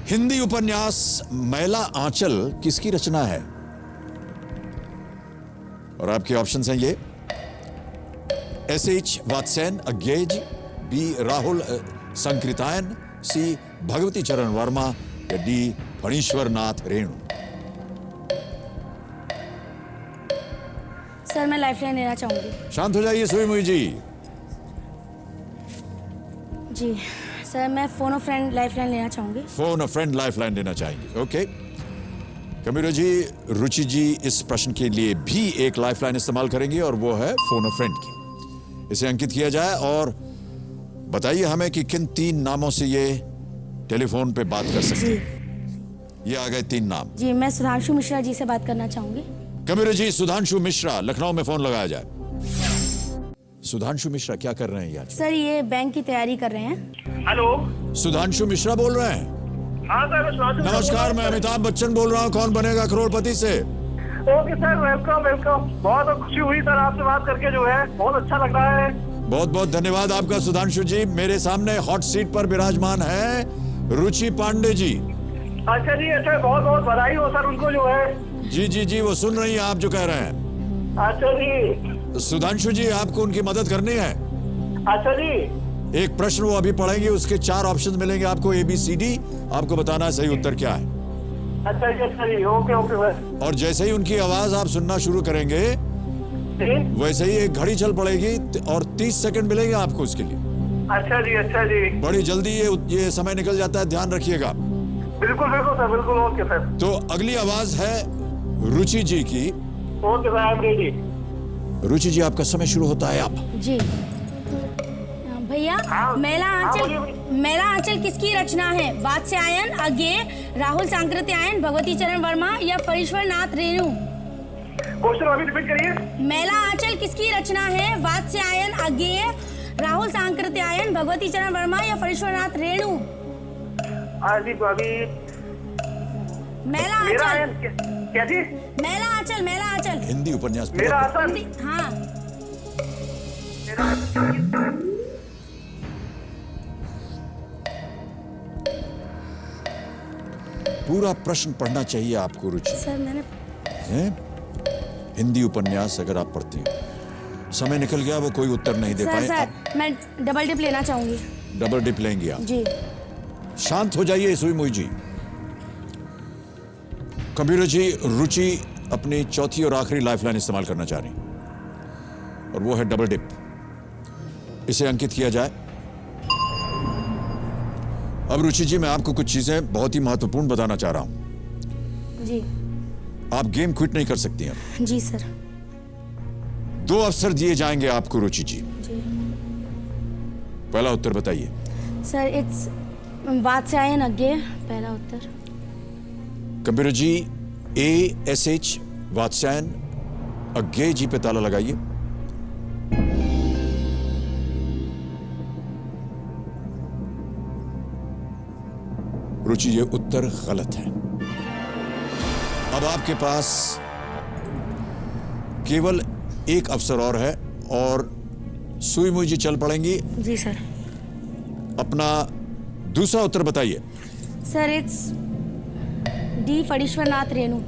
हिंदी उपन्यास मैला आंचल किसकी रचना है? और आपके ऑप्शंस हैं ये: S.H. वात्स्यन अज्ञेय, बी राहुल संकृतायन, सी भगवती चरण वर्मा या डी फणीश्वर नाथ रेणु। सर मैं लाइफलाइन लेना चाहूंगी। शांत हो जाइए सुईमुई जी। जी सर मैं फोन ऑफ फ्रेंड लाइफलाइन लेना चाहूंगी। फोन ऑफ फ्रेंड लाइफलाइन लेना चाहेंगे, ओके। कबीर जी, रुचि जी इस प्रश्न के लिए भी एक लाइफलाइन इस्तेमाल करेंगे और वो है फोन ऑफ फ्रेंड की। इसे अंकित किया जाए और बताइए हमें कि किन 3 नामों से ये टेलीफोन पे बात कर सकते हैं। ये आ गए 3 नाम। जी मैं सुधांशु मिश्रा जी से बात करना चाहूंगी। कबीर जी, सुधांशु मिश्रा, लखनऊ में फोन लगाया जाए। सुधांशु मिश्रा क्या कर रहे हैं यार? सर ये बैंक की तैयारी कर रहे हैं। हेलो, सुधांशु मिश्रा बोल रहे हैं? हाँ सर, मैं सुधांशु मिश्रा नमस्कार, मैं अमिताभ बच्चन बोल रहा हूँ, कौन बनेगा करोड़पति से। Okay sir, welcome welcome. बहुत खुशी हुई सर आपसे बात करके, जो है बहुत अच्छा लग रहा है। बहुत बहुत धन्यवाद आपका सुधांशु जी। मेरे सामने हॉट सीट पर विराजमान है रुचि पांडे जी। अच्छा जी, अच्छा, बहुत बहुत बधाई हो सर उनको, जो है। जी जी जी, वो सुन रही हैं आप जो कह रहे हैं। अच्छा जी। सुधांशु जी, आपको उनकी मदद करनी है। अच्छा जी। एक प्रश्न वो अभी पढ़ेंगे, उसके 4 ऑप्शन मिलेंगे आपको, ABCD। आपको बताना है सही उत्तर क्या है। अच्छा जी, ओके ओके सर। और जैसे ही उनकी आवाज आप सुनना शुरू करेंगे वैसे ही एक घड़ी चल पड़ेगी और 30 सेकंड मिलेंगे आपको उसके लिए। अच्छा जी, अच्छा जी। बड़ी जल्दी ये समय निकल जाता है, ध्यान रखिएगा। बिल्कुल बिल्कुल सर, बिल्कुल। Okay sir. तो अगली आवाज है रुचि जी की। Okay sir, I am ready. Ruchi ji, आपका समय शुरू होता है। आप जी भैया, मैला आंचल किसकी रचना है? वात्स्यायन अज्ञेय, राहुल सांकृत्यायन, भगवती चरण वर्मा या फणीश्वर नाथ रेणु। क्वेश्चन अभी रिपीट करिए। मैला आंचल किसकी रचना है? वात्स्यायन अज्ञेय, राहुल सांकृत्यायन, भगवती चरण वर्मा या फणीश्वर नाथ रेणु। अभी मैला आंचल क्या जी? मैला आंचल, मैला आंचल हिंदी उपन्यास। मेरा आंचल। हाँ। पूरा प्रश्न पढ़ना चाहिए आपको रुचि। सर मैंने हिंदी उपन्यास अगर आप पढ़ती हैं, समय निकल गया, वो कोई उत्तर नहीं दे पाए। सर मैं डबल डिप लेना चाहूंगी। डबल डिप लेंगे आप? जी। शांत हो जाइए सुईमुई जी। कबीर जी, रुचि अपनी चौथी और आखिरी लाइफलाइन इस्तेमाल करना चाह रही और वो है डबल डिप। इसे अंकित किया जाए। अब रुचि जी, मैं आपको कुछ चीजें बहुत ही महत्वपूर्ण बताना चाह रहा हूं। जी। आप गेम क्विट नहीं कर सकती हैं। जी सर। 2 अवसर दिए जाएंगे आपको रुचि जी। जी। पहला उत्तर बताइए। सर इट्स वात्स्यायन अज्ञेय, पहला उत्तर। कबीर जी, A.S.H. वात्स्यायन अज्ञेय जी पे ताला लगाइए। रुचि, ये उत्तर गलत है। अब आपके पास केवल एक अवसर और है और सुईमुई जी चल पड़ेंगी। जी सर। अपना दूसरा उत्तर बताइए। Sir it's D Phanishwar Nath Renu.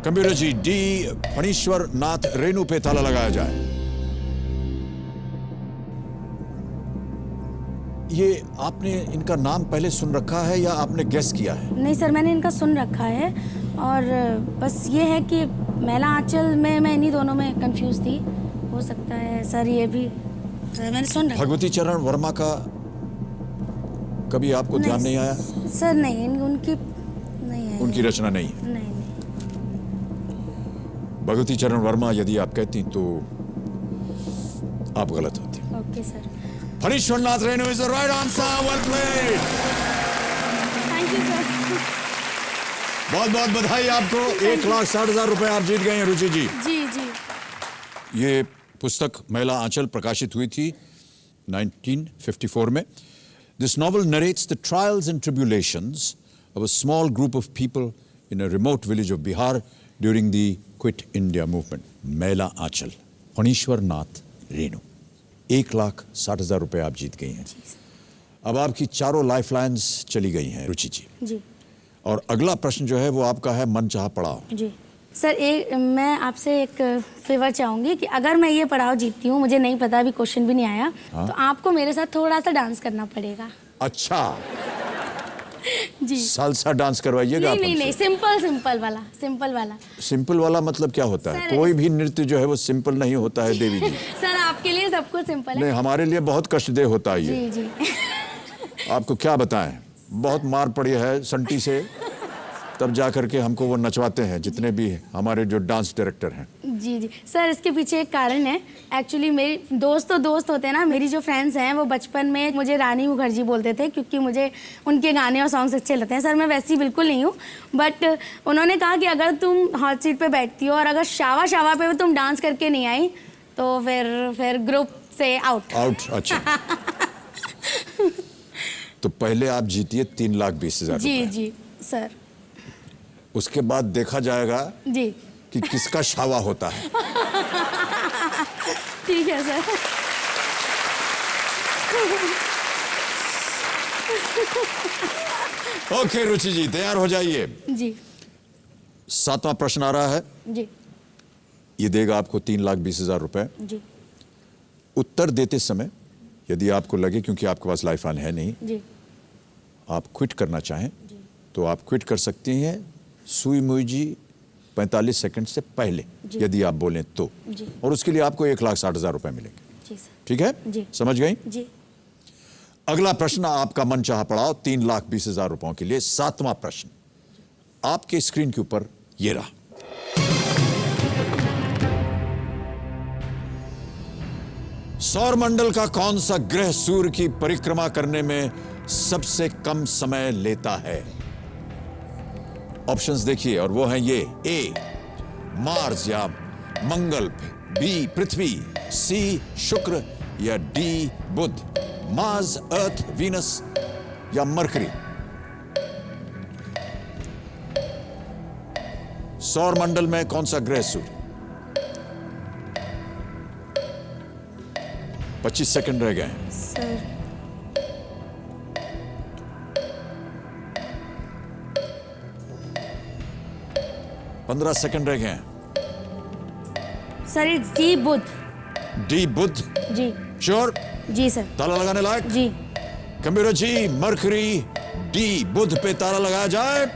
Kabir ji, D Phanishwar Nath Renu पे ताला लगाया जाए। ये आपने इनका नाम पहले सुन रखा है या आपने गेस किया है? नहीं सर, मैंने इनका सुन रखा है और बस ये है कि महिला आंचल में मैं इन्हीं दोनों में कंफ्यूज थी। हो सकता है सर ये भी मैंने सुन रखा। भगवती चरण वर्मा का कभी आपको ध्यान नहीं आया? सर नहीं, उनकी नहीं है, उनकी रचना नहीं है। नहीं। भगवती चरण वर्मा यदि आप कहती तो आप गलत होती। Okay sir. Phanishwar Nath Renu is the right answer. Well played. Thank you sir. बहुत बहुत बधाई आपको। 1,60,000 रुपए आप जीत गए हैं रुचि जी। जी जी। ये पुस्तक महिला आंचल प्रकाशित हुई थी 1954 में। This novel narrates the trials and tribulations of a small group of people in a remote village of Bihar during the Quit India movement. महिला आंचल, फणीश्वर नाथ रेणु। 1,60,000 रुपए आप जीत गई हैं। अब आपकी चारों लाइफलाइंस चली गई हैं रुचि जी। जी। और अगला प्रश्न जो है वो आपका है मनचाहा पड़ाव। जी सर, मैं आपसे एक फेवर चाहूंगी कि अगर मैं ये पड़ाव जीतती हूँ, मुझे नहीं पता, अभी क्वेश्चन भी नहीं आया, तो आपको मेरे साथ थोड़ा सा डांस करना पड़ेगा। अच्छा जी। सालसा डांस करवाइएगा। नहीं, सिंपल वाला। सिंपल वाला मतलब क्या होता है? कोई भी नृत्य जो है वो सिंपल नहीं होता है देवी जी। सर आपके लिए सब कुछ सिंपल है। नहीं, हमारे लिए बहुत कष्टदेह होता है ये। जी। आपको क्या बताएं, बहुत मार पड़ी है संटी से, तब जा करके हमको वो नचवाते हैं जितने भी हमारे जो डांस डायरेक्टर हैं। जी सर, इसके पीछे एक कारण है। एक्चुअली मेरी दोस्त होते हैं ना, मेरी जो फ्रेंड्स हैं वो बचपन में मुझे रानी मुखर्जी बोलते थे क्योंकि मुझे उनके गाने और सॉन्ग्स अच्छे लगते हैं। सर मैं वैसी बिल्कुल नहीं हूँ, बट उन्होंने कहा कि अगर तुम हॉट सीट पे बैठती हो और अगर शावा पे तुम डांस करके नहीं आई तो फिर ग्रुप से आउट। अच्छा। तो पहले आप जीतिए 3,20,000 जी सर। उसके बाद देखा जाएगा जी कि किसका शावा होता है। ठीक है सर। ओके रुचि जी, तैयार हो जाइए। जी। 7वां प्रश्न आ रहा है। जी। ये देगा आपको 3,20,000 रुपए। जी। उत्तर देते समय यदि आपको लगे, क्योंकि आपके पास लाइफ ऑन है नहीं, जी, आप क्विट करना चाहें तो आप क्विट कर सकती हैं सुई मुई जी 45 सेकंड से पहले यदि आप बोलें तो। और उसके लिए आपको 1,60,000 रुपए मिलेंगे। जी सर। ठीक है जी। समझ गई? जी। अगला प्रश्न आपका मनचाहा पड़ाव 3,20,000 रुपयों के लिए। 7वां प्रश्न आपके स्क्रीन के ऊपर ये रहा। सौर मंडल का कौन सा ग्रह सूर्य की परिक्रमा करने में सबसे कम समय लेता है? ऑप्शंस देखिए और वो हैं ये। ए मार्स या मंगल, बी पृथ्वी, सी शुक्र या डी बुध। मार्स, अर्थ, वीनस या मरकरी। सौर मंडल में कौन सा ग्रह सूर्य? 25 सेकंड रह गए सर। 15 सेकंड रह गए sir. It's D Budh. D Budh? जी। श्योर? जी सर। ताला लगाने लायक? जी। Computer ji, Mercury D Budh पे ताला लगाया जाए।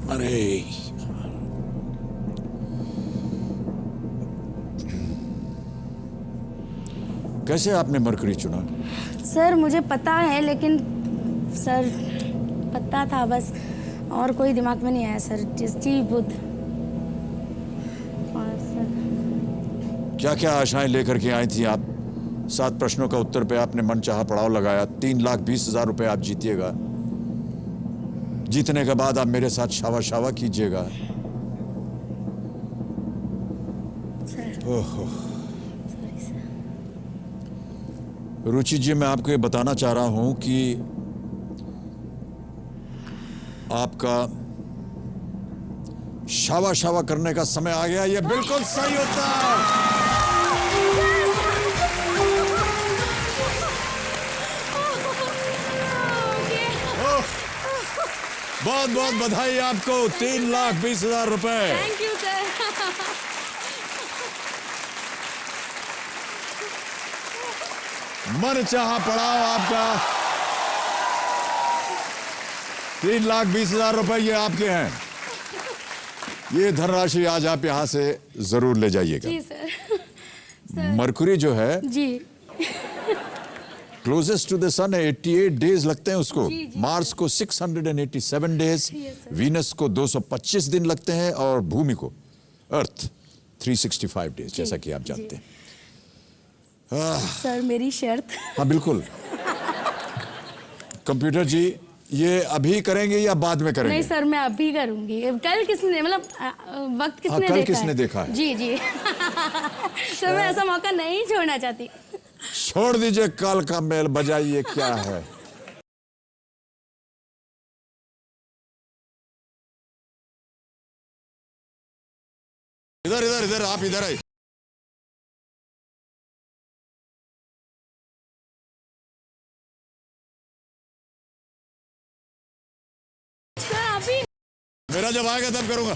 अरे कैसे आपने मरकरी चुना? सर मुझे पता है, लेकिन सर पता था बस, और कोई दिमाग में नहीं आया सर। जी बुध। क्या क्या आशाएं लेकर के आई थी आप? 7 प्रश्नों का उत्तर पे आपने मनचाहा पड़ाव लगाया। 3,20,000 रुपए आप जीतिएगा। जीतने के बाद आप मेरे साथ शावा कीजिएगा। ओहो रुचि जी, मैं आपको ये बताना चाह रहा हूं कि आपका शावा करने का समय आ गया। ये बिल्कुल सही होता है। बहुत बहुत बधाई आपको। 3,20,000 रुपए। Thank you sir. मनचाहा पड़ाव आपका 3,20,000 रुपए ये आपके हैं। ये धनराशि आज आप यहाँ से जरूर ले जाइएगा। जी सर। मरकुरी जो है जी क्लोजेस्ट टू द सन है, 88 डेज लगते हैं उसको। मार्स को 687 डेज, वीनस को 225 दिन लगते हैं और भूमि को अर्थ 365 डेज, जैसा कि आप जानते हैं। सर मेरी शर्त। हाँ बिल्कुल। कंप्यूटर जी ये अभी करेंगे या बाद में करेंगे? नहीं सर मैं अभी करूंगी। कल किसने मतलब वक्त किसने कल देखा किसने है? देखा है? जी जी। सर मैं ऐसा मौका नहीं छोड़ना चाहती। छोड़ दीजिए कल का मेल, बजाइए क्या है। इधर इधर इधर, आप इधर आइए। मेरा जब आएगा तब करूंगा।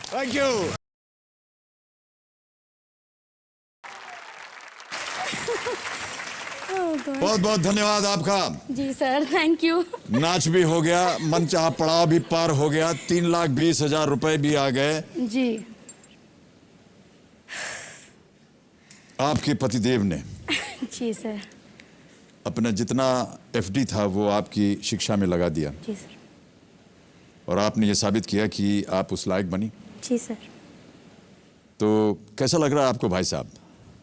Thank you. बहुत बहुत धन्यवाद आपका। जी सर थैंक यू। नाच भी हो गया, मनचाहा पड़ाव भी पार हो गया, 3,20,000 रुपए भी आ गए। जी आपके पतिदेव ने जी सर अपना जितना एफडी था वो आपकी शिक्षा में लगा दिया। जी सर। और आपने ये साबित किया कि आप उस लायक बनी। जी सर। तो कैसा लग रहा है आपको भाई साहब?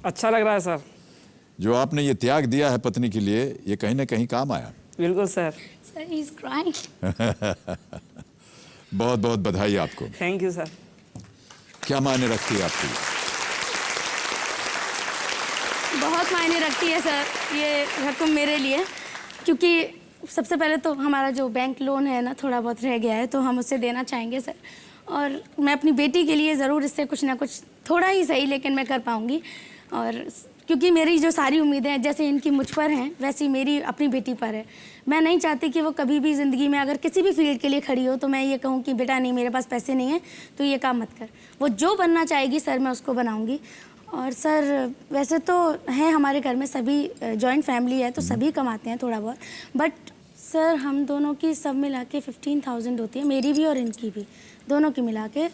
अच्छा लग रहा है सर। जो आपने ये त्याग दिया है पत्नी के लिए, ये कहीं ना कहीं काम आया। बिल्कुल sir. Sir he is crying. बहुत बहुत बधाई आपको। Thank you sir. क्या मायने रखती है आपकी? बहुत मायने रखती है सर ये रकम मेरे लिए, क्योंकि सबसे पहले तो हमारा जो बैंक लोन है ना थोड़ा बहुत रह गया है, तो हम उससे देना चाहेंगे सर। और मैं अपनी बेटी के लिए ज़रूर इससे कुछ ना कुछ, थोड़ा ही सही लेकिन मैं कर पाऊँगी। और क्योंकि मेरी जो सारी उम्मीदें हैं जैसे इनकी मुझ पर हैं वैसी मेरी अपनी बेटी पर है। मैं नहीं चाहती कि वो कभी भी ज़िंदगी में अगर किसी भी फील्ड के लिए खड़ी हो तो मैं ये कहूँ कि बेटा नहीं मेरे पास पैसे नहीं हैं तो ये काम मत कर। वो जो बनना चाहेगी सर मैं उसको बनाऊँगी। और सर वैसे तो है हमारे घर में सभी जॉइंट फैमिली है तो सभी कमाते हैं थोड़ा बहुत, बट सर हम दोनों की सब मिला के 15,000 होती है, मेरी भी और इनकी भी, दोनों की मिला के।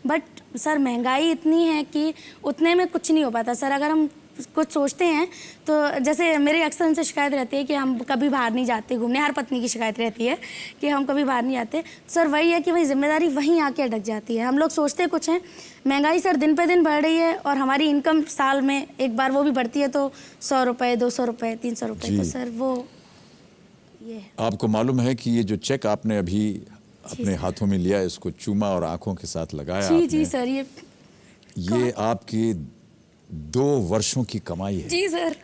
बट सर महंगाई इतनी है कि उतने में कुछ नहीं हो पाता सर। अगर हम कुछ सोचते हैं तो जैसे मेरे अक्सर उनसे शिकायत रहती है कि हम कभी बाहर नहीं जाते घूमने, हर पत्नी की शिकायत रहती है कि हम कभी बाहर नहीं जाते। सर वही है कि वही जिम्मेदारी वहीं आके अटक जाती है। हम लोग सोचते कुछ हैं, महंगाई सर दिन पे दिन बढ़ रही है और हमारी इनकम साल में एक बार वो भी बढ़ती है तो 100 रुपये 200 रुपये 300 रुपये, तो सर वो ये है। आपको मालूम है कि ये जो चेक आपने अभी अपने हाथों में लिया, इसको चूमा और आंखों के साथ लगाया जी आपने, जी सर ये आपकी 2 वर्षों की कमाई है। जी सर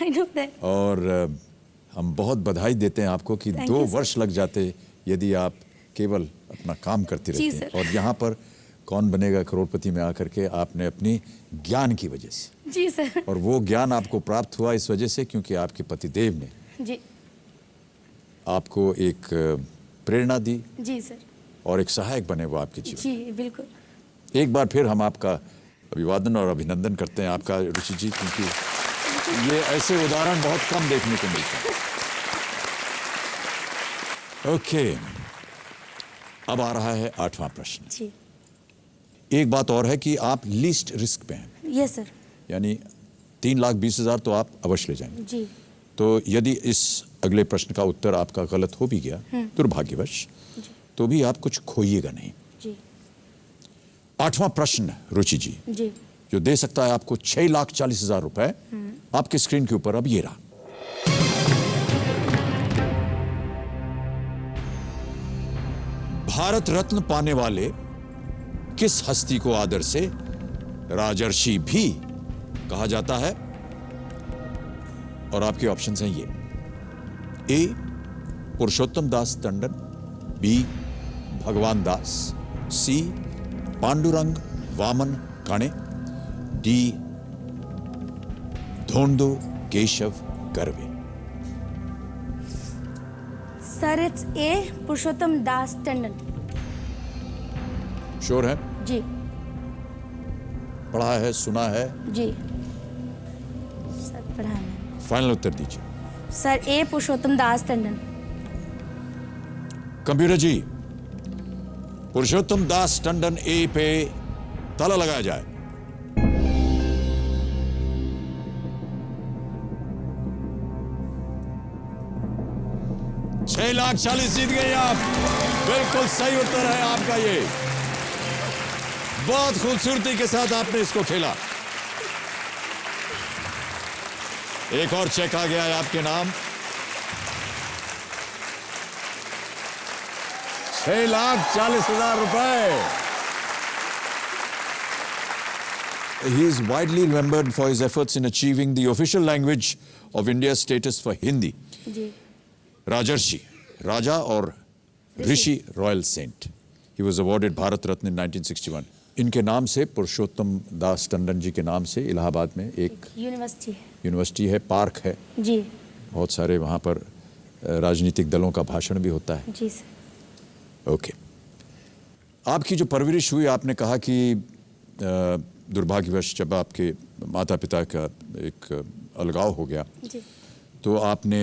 आई नो दैट। और हम बहुत बधाई देते हैं आपको कि 2 वर्ष लग जाते यदि आप केवल अपना काम करती रहती। और यहाँ पर कौन बनेगा करोड़पति में आकर के आपने अपनी ज्ञान की वजह से, जी सर, और वो ज्ञान आपको प्राप्त हुआ इस वजह से क्योंकि आपके पतिदेव ने जी आपको एक प्रेरणा दी जी सर, और एक सहायक बने वो आपके जीवन। जी बिल्कुल। एक बार फिर हम आपका अभिवादन और अभिनंदन करते हैं आपका रुचि जी, क्योंकि ये ऐसे उदाहरण बहुत कम देखने को मिलते हैं। ओके, अब आ रहा है 8वां प्रश्न। जी। एक बात और है कि आप लीस्ट रिस्क पे हैं। Yes sir. यानी 3,20,000 तो आप अवश्य ले जाएंगे। जी। तो यदि इस अगले प्रश्न का उत्तर आपका गलत हो भी गया दुर्भाग्यवश, तो भी आप कुछ खोइएगा नहीं। जी। 8वां प्रश्न रुचि जी, जी, जो दे सकता है आपको 6,40,000 रुपए, आपके स्क्रीन के ऊपर अब ये रहा। भारत रत्न पाने वाले किस हस्ती को आदर से राजर्षि भी कहा जाता है? और आपके ऑप्शंस हैं ये: ए पुरुषोत्तम दास टंडन, बी भगवान दास, सी Pandurang Vaman Kane, D Dhondo Keshav Karve. Sir it's A Purushottam Das Tandon. Sure है? जी पढ़ा है, सुना है? जी सर पढ़ा है मैंने। फाइनल उत्तर दीजिए। सर ए पुरुषोत्तम दास टंडन। कंप्यूटर जी, पुरुषोत्तम दास टंडन ए पे ताला लगाया जाए। $6,40,000 जीत गए आप। बिल्कुल सही उत्तर है आपका ये। बहुत खूबसूरती के साथ आपने इसको खेला। एक और चेक आ गया है आपके नाम। $6,40,000। He is widely remembered for his efforts in achieving the official language of India's status for Hindi. जी राजर्षि, राजा और ऋषि, royal saint. He was awarded Bharat Ratna in 1961. इनके नाम से, पुरुषोत्तम दास टंडन जी के नाम से, इलाहाबाद में एक यूनिवर्सिटी है, पार्क है जी। बहुत सारे वहाँ पर राजनीतिक दलों का भाषण भी होता है। जी सर। ओके। आपकी जो परवरिश हुई, आपने कहा कि दुर्भाग्यवश जब आपके माता पिता का एक अलगाव हो गया जी। तो आपने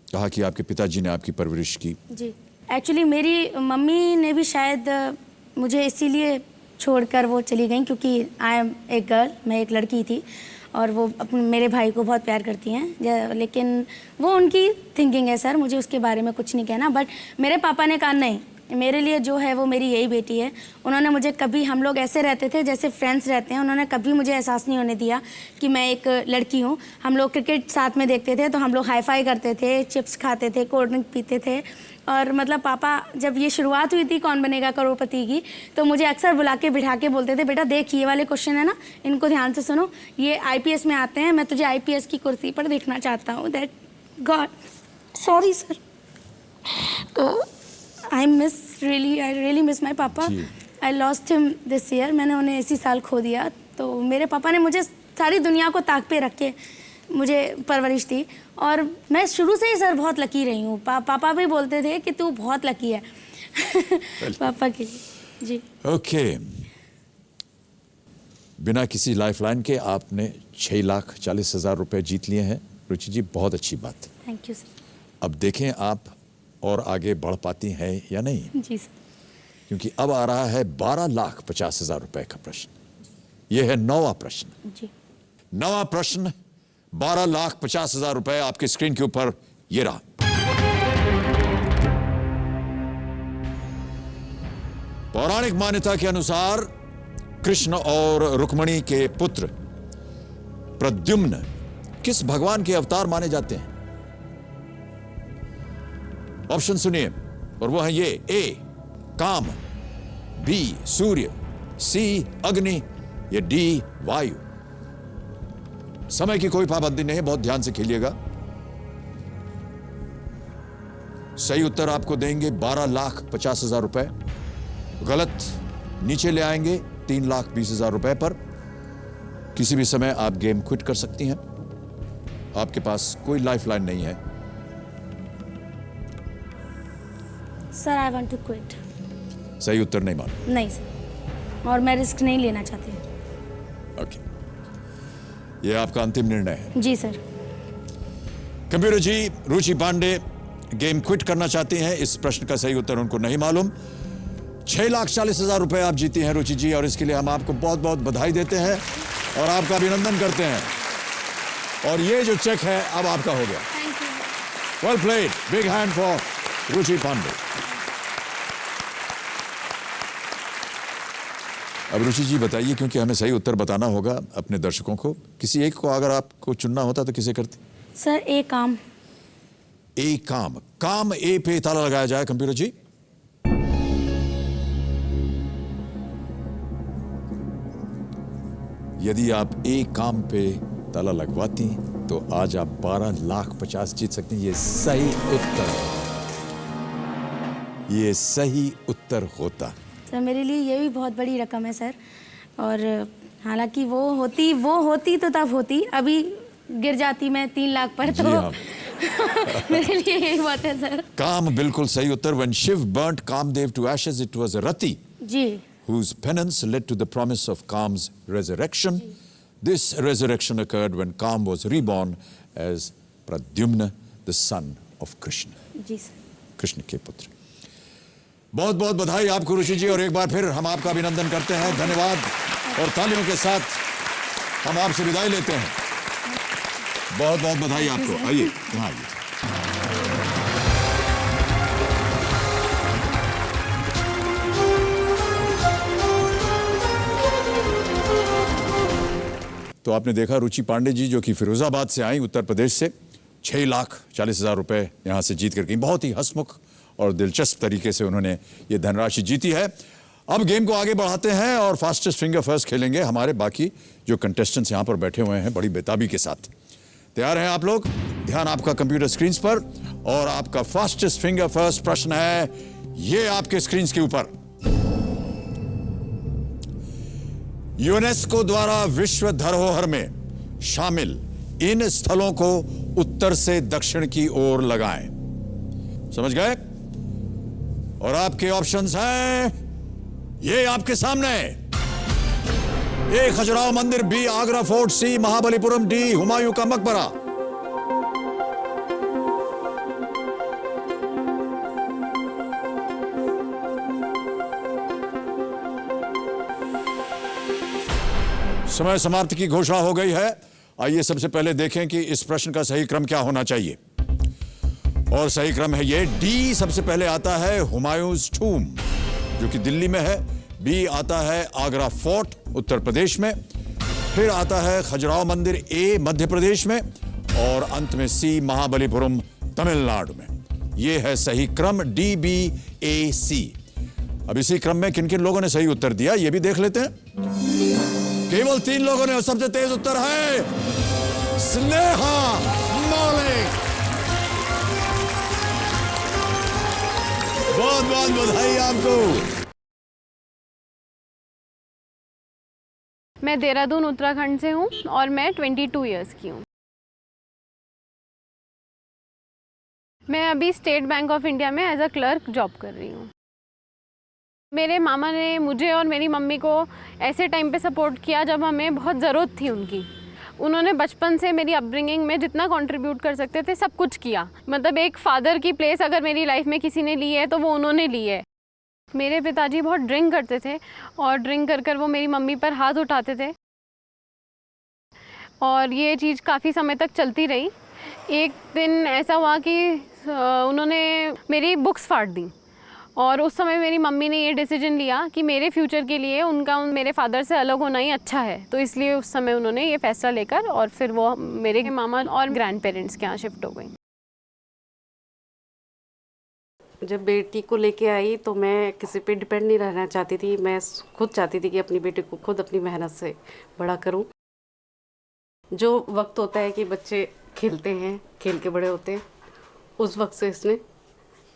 कहा कि आपके पिताजी ने आपकी परवरिश की। जी एक्चुअली मेरी मम्मी ने भी शायद मुझे इसीलिए छोड़कर वो चली गई, क्योंकि आई एम एक गर्ल, मैं एक लड़की थी और वो अपने मेरे भाई को बहुत प्यार करती हैं, लेकिन वो उनकी थिंकिंग है सर, मुझे उसके बारे में कुछ नहीं कहना। बट मेरे पापा ने कहा नहीं, मेरे लिए जो है वो मेरी यही बेटी है। उन्होंने मुझे कभी, हम लोग ऐसे रहते थे जैसे फ्रेंड्स रहते हैं, उन्होंने कभी मुझे एहसास नहीं होने दिया कि मैं एक लड़की हूँ। हम लोग क्रिकेट साथ में देखते थे तो हम लोग हाई फाई करते थे, चिप्स खाते थे, कोल्ड ड्रिंक पीते थे। और मतलब पापा, जब ये शुरुआत हुई थी कौन बनेगा करोड़पति की, तो मुझे अक्सर बुला के बिठा के बोलते थे, बेटा देख ये वाले क्वेश्चन है ना, इनको ध्यान से सुनो, ये IPS में आते हैं, मैं तुझे IPS की कुर्सी पर देखना चाहता हूँ। That God sorry sir. तो I really miss my पापा। I lost him this year। मैंने उन्हें इसी साल खो दिया। तो मेरे पापा ने मुझे सारी दुनिया को ताक पे रख के मुझे परवरिश दी, और मैं शुरू से ही सर बहुत लकी रही हूँ। पापा भी बोलते थे कि तू बहुत लकी है पापा के लिए। जी ओके। बिना किसी लाइफलाइन के आपने $6,40,000 रुपए जीत लिए हैं रुचि जी, बहुत अच्छी बात। Thank you sir. अब देखें आप और आगे बढ़ पाती हैं या नहीं। जी सर। क्योंकि अब आ रहा है $12,50,000 रुपए का प्रश्न। यह है 9वां प्रश्न। जी 9वां प्रश्न, $12,50,000 रुपए आपके स्क्रीन के ऊपर ये रहा। पौराणिक मान्यता के अनुसार कृष्ण और रुक्मिणी के पुत्र प्रद्युम्न किस भगवान के अवतार माने जाते हैं? ऑप्शन सुनिए, और वो है ये: ए काम, बी सूर्य, सी अग्नि, या डी वायु। समय की कोई पाबंदी नहीं है, बहुत ध्यान से खेलिएगा। सही उत्तर आपको देंगे $12,50,000 रुपए, गलत नीचे ले आएंगे $3,20,000 रुपए पर। किसी भी समय आप गेम क्विट कर सकती हैं, आपके पास कोई लाइफलाइन नहीं है। Sir I want to quit. सही उत्तर नहीं मानो? नहीं सर, और मैं रिस्क नहीं लेना चाहती। ओके, ये आपका अंतिम निर्णय है? जी सर। कंप्यूटर जी, रुचि पांडे गेम क्विट करना चाहती हैं। इस प्रश्न का सही उत्तर उनको नहीं मालूम। $6,40,000 रुपए आप जीती हैं रुचि जी, और इसके लिए हम आपको बहुत बहुत बधाई देते हैं और आपका अभिनंदन करते हैं। और ये जो चेक है अब आपका हो गया। Well played, big hand for Ruchi Pandey. अब रुचि जी बताइए, क्योंकि हमें सही उत्तर बताना होगा अपने दर्शकों को, किसी एक को अगर आपको चुनना होता तो किसे करते? सर ए काम। ए काम, काम ए पे ताला लगाया जाए कंप्यूटर जी। यदि आप ए काम पे ताला लगवाती तो आज आप $12,50,000 जीत सकती हैं। ये सही उत्तर, ये सही उत्तर होता। सर मेरे लिए ये भी बहुत बड़ी रकम है सर, और हालांकि वो होती तो तब होती, अभी गिर जाती मैं 3 लाख पर, तो मेरे लिए यही बात है सर। काम बिल्कुल सही उत्तर। When Shiv burnt Kamdev to ashes, it was Rati ji whose penance led to the promise of Kam's resurrection. This resurrection occurred when Kam was reborn as Pradyumna, the son of Krishna. जी सर। कृष्ण के पुत्र। बहुत बहुत बधाई आपको रुचि जी, और एक बार फिर हम आपका अभिनंदन करते हैं। धन्यवाद, और तालियों के साथ हम आपसे विदाई लेते हैं। बहुत बहुत बधाई आपको। आइए यहाँ आइए। तो आपने देखा रुचि पांडे जी, जो कि फिरोजाबाद से आई, उत्तर प्रदेश से, 6,40,000 रुपए यहां से जीत कर गई। बहुत ही हंसमुख और दिलचस्प तरीके से उन्होंने ये धनराशि जीती है। अब गेम को आगे बढ़ाते हैं और फास्टेस्ट फिंगर फर्स्ट खेलेंगे हमारे बाकी जो कंटेस्टेंट्स यहां पर बैठे हुए हैं बड़ी बेताबी के साथ। तैयार हैं आप लोग? ध्यान आपका कंप्यूटर स्क्रीन पर, और आपका फास्टेस्ट फिंगर फर्स्ट प्रश्न है ये आपके स्क्रीन के ऊपर। यूनेस्को द्वारा विश्व धरोहर में शामिल इन स्थलों को उत्तर से दक्षिण की ओर लगाएं। समझ गए? और आपके ऑप्शंस हैं ये आपके सामने। ए खजुराहो मंदिर, बी आगरा फोर्ट, सी महाबलीपुरम, डी हुमायूं का मकबरा। समय समाप्ति की घोषणा हो गई है। आइए सबसे पहले देखें कि इस प्रश्न का सही क्रम क्या होना चाहिए, और सही क्रम है ये। डी सबसे पहले आता है हुमायूंस टूम, जो कि दिल्ली में है। बी आता है आगरा फोर्ट, उत्तर प्रदेश में। फिर आता है खजुराहो मंदिर, ए मध्य प्रदेश में। और अंत में सी महाबलीपुरम, तमिलनाडु में। यह है सही क्रम, डी बी ए सी। अब इसी क्रम में किन किन लोगों ने सही उत्तर दिया ये भी देख लेते हैं। केवल 3 लोगों ने, और सबसे तेज उत्तर है स्नेहा मौलिक। बहुत बहुत बधाई आपको। मैं देहरादून उत्तराखंड से हूँ और मैं 22 इयर्स की हूँ। मैं अभी स्टेट बैंक ऑफ इंडिया में एज अ क्लर्क जॉब कर रही हूँ। मेरे मामा ने मुझे और मेरी मम्मी को ऐसे टाइम पे सपोर्ट किया जब हमें बहुत ज़रूरत थी उनकी। उन्होंने बचपन से मेरी अपब्रिंगिंग में जितना कंट्रीब्यूट कर सकते थे सब कुछ किया। मतलब एक फादर की प्लेस अगर मेरी लाइफ में किसी ने ली है तो वो उन्होंने ली है। मेरे पिताजी बहुत ड्रिंक करते थे और ड्रिंक कर कर वो मेरी मम्मी पर हाथ उठाते थे, और ये चीज़ काफ़ी समय तक चलती रही। एक दिन ऐसा हुआ कि उन्होंने मेरी बुक्स फाड़ दी, और उस समय मेरी मम्मी ने ये डिसीजन लिया कि मेरे फ्यूचर के लिए उनका मेरे फादर से अलग होना ही अच्छा है। तो इसलिए उस समय उन्होंने ये फैसला लेकर और फिर वो मेरे मामा और ग्रैंड पेरेंट्स के यहाँ शिफ्ट हो गई। जब बेटी को लेके आई तो मैं किसी पे डिपेंड नहीं रहना चाहती थी। मैं खुद चाहती थी कि अपनी बेटी को खुद अपनी मेहनत से बड़ा करूं। जो वक्त होता है कि बच्चे खेलते हैं, खेल के बड़े होते हैं, उस वक्त से इसने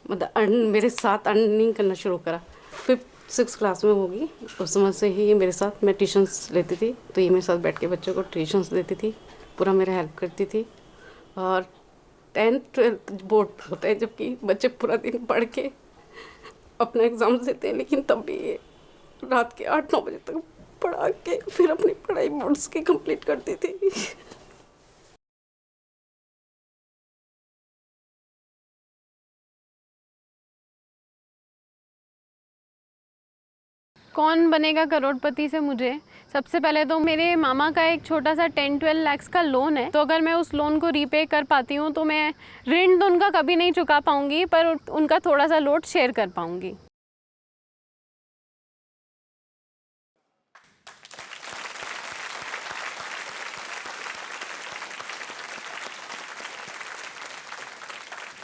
मतलब मेरे साथ अर्निंग करना शुरू करा। 5th-6th क्लास में होगी उस समय से ही ये मेरे साथ, मैं ट्यूशन्स लेती थी तो ये मेरे साथ बैठ के बच्चों को ट्यूशन्स देती थी, पूरा मेरा हेल्प करती थी। और 10th-12th बोर्ड होता है जबकि बच्चे पूरा दिन पढ़ के अपना एग्ज़ाम देते हैं, लेकिन तब भी ये रात के 8-9 बजे तक पढ़ा के फिर अपनी पढ़ाई बोर्ड्स की कंप्लीट करती थी। कौन बनेगा करोड़पति से मुझे सबसे पहले तो मेरे मामा का एक छोटा सा 10-12 लाख का लोन है। तो अगर मैं उस लोन को रीपे कर पाती हूँ तो मैं ऋण तो उनका कभी नहीं चुका पाऊँगी, पर उनका थोड़ा सा लोड शेयर कर पाऊँगी।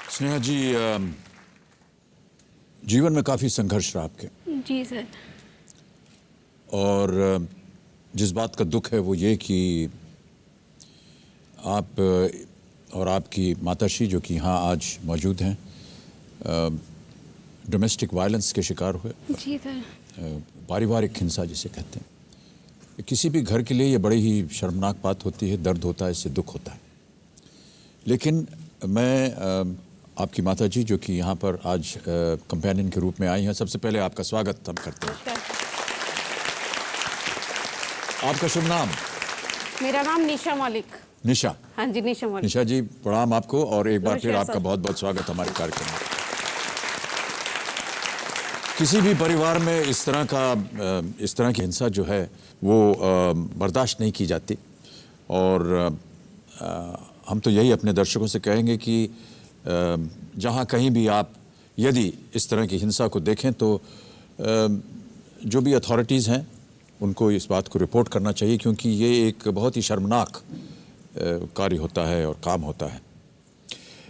स्नेहा जी, जीवन में काफ़ी संघर्ष रहा आपके। जी सर। और जिस बात का दुख है वो ये कि आप और आपकी माताश्री, जो कि यहाँ आज मौजूद हैं, डोमेस्टिक वायलेंस के शिकार हुए। जी सर। पारिवारिक हिंसा जिसे कहते हैं, किसी भी घर के लिए ये बड़ी ही शर्मनाक बात होती है, दर्द होता है, इससे दुख होता है। लेकिन मैं आपकी माताजी जो कि यहाँ पर आज कंपेनियन के रूप में आई हैं, सबसे पहले आपका स्वागत हम करते हैं। आपका शुभ नाम? मेरा नाम निशा मलिक। निशा? हाँ जी, निशा मलिक। निशा जी प्रणाम आपको और एक बार फिर नमस्कार आपका सर। बहुत बहुत स्वागत हमारे कार्यक्रम में। किसी भी परिवार में इस तरह की हिंसा जो है वो बर्दाश्त नहीं की जाती और हम तो यही अपने दर्शकों से कहेंगे कि जहाँ कहीं भी आप यदि इस तरह की हिंसा को देखें तो जो भी अथॉरिटीज़ हैं उनको इस बात को रिपोर्ट करना चाहिए, क्योंकि ये एक बहुत ही शर्मनाक कार्य होता है और काम होता है।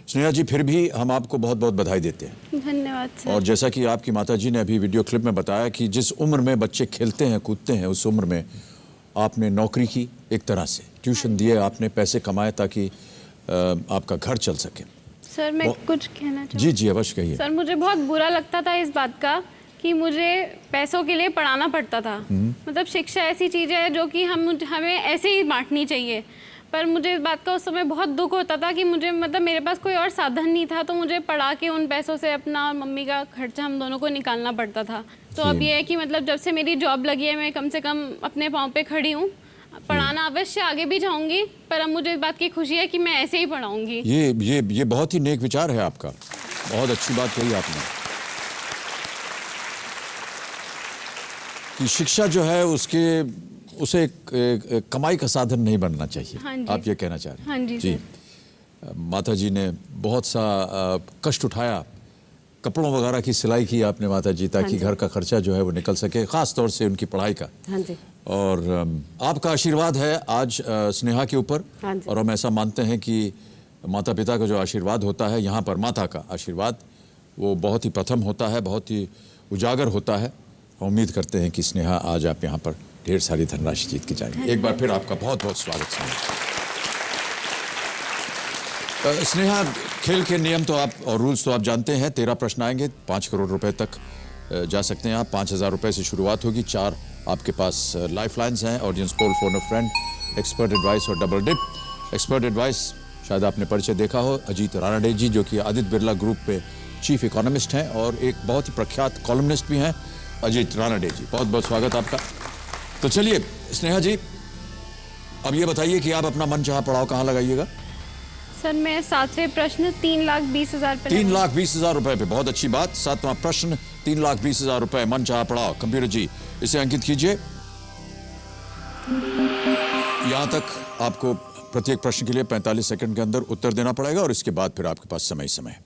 स्नेहा जी, फिर भी हम आपको बहुत बहुत बधाई देते हैं। धन्यवाद सर। और जैसा कि आपकी माताजी ने अभी वीडियो क्लिप में बताया कि जिस उम्र में बच्चे खेलते हैं कूदते हैं उस उम्र में आपने नौकरी की, एक तरह से ट्यूशन दिए, आपने पैसे कमाए ताकि आपका घर चल सके। सर मैं कुछ कहना चाहूँ? जी जी अवश्य कहिए। सर मुझे बहुत बुरा लगता था इस बात का कि मुझे पैसों के लिए पढ़ाना पड़ता था। मतलब शिक्षा ऐसी चीज़ है जो कि हमें ऐसे ही बांटनी चाहिए, पर मुझे इस बात का उस समय बहुत दुख होता था कि मुझे मतलब मेरे पास कोई और साधन नहीं था, तो मुझे पढ़ा के उन पैसों से अपना और मम्मी का खर्चा हम दोनों को निकालना पड़ता था। तो अब ये है कि मतलब जब से मेरी जॉब लगी है मैं कम से कम अपने पाँव पे खड़ी हूँ। पढ़ाना अवश्य आगे भी जाऊंगी, पर अब मुझे इस बात की खुशी है कि मैं ऐसे ही पढ़ाऊंगी। ये बहुत ही नेक विचार है आपका, बहुत अच्छी बात कही आपने कि शिक्षा जो है उसे एक कमाई का साधन नहीं बनना चाहिए। हाँ जी। आप ये कहना चाह रहे हैं? हाँ जी, जी। माता जी ने बहुत सा कष्ट उठाया, कपड़ों वगैरह की सिलाई की आपने माता जी, ताकि घर का खर्चा जो है वो निकल सके, खास तौर से उनकी पढ़ाई का। हाँ जी। और आपका आशीर्वाद है आज स्नेहा के ऊपर। हाँ जी। और हम ऐसा मानते हैं कि माता पिता का जो आशीर्वाद होता है, यहाँ पर माता का आशीर्वाद वो बहुत ही प्रथम होता है, बहुत ही उजागर होता है। उम्मीद करते हैं कि स्नेहा आज आप यहाँ पर ढेर सारी धनराशि जीत के जाएंगे। एक बार फिर आपका बहुत बहुत स्वागत है। स्नेहा, खेल के नियम तो आप और रूल्स तो आप जानते हैं। 13 प्रश्न आएंगे, 5 करोड़ रुपए तक जा सकते हैं आप। 5,000 रुपए से शुरुआत होगी। 4 आपके पास लाइफ लाइन्स हैं, ऑडियंस पोल, फोन अ फ्रेंड, एक्सपर्ट एडवाइस और डबल डिप। एक्सपर्ट एडवाइस शायद आपने परिचय देखा हो, अजीत रानाडे जी, जो कि आदित्य बिरला ग्रुप पे चीफ इकोनॉमिस्ट हैं और एक बहुत ही प्रख्यात कॉलमनिस्ट भी हैं, अजीत रानाडे जी। बहुत बहुत स्वागत आपका। तो चलिए स्नेहा जी, अब ये बताइए कि आप अपना मन चाहा पड़ाव कहाँ लगाइएगा? सर मैं 7वें प्रश्न 3,20,000 पे 3,20,000 रुपए पे। बहुत अच्छी बात। 7वां प्रश्न 3,20,000 रुपए, मन चाहा पड़ाव। कंप्यूटर जी इसे अंकित कीजिए। यहां तक आपको प्रत्येक प्रश्न के लिए 45 सेकंड के अंदर उत्तर देना पड़ेगा और इसके बाद फिर आपके पास समय।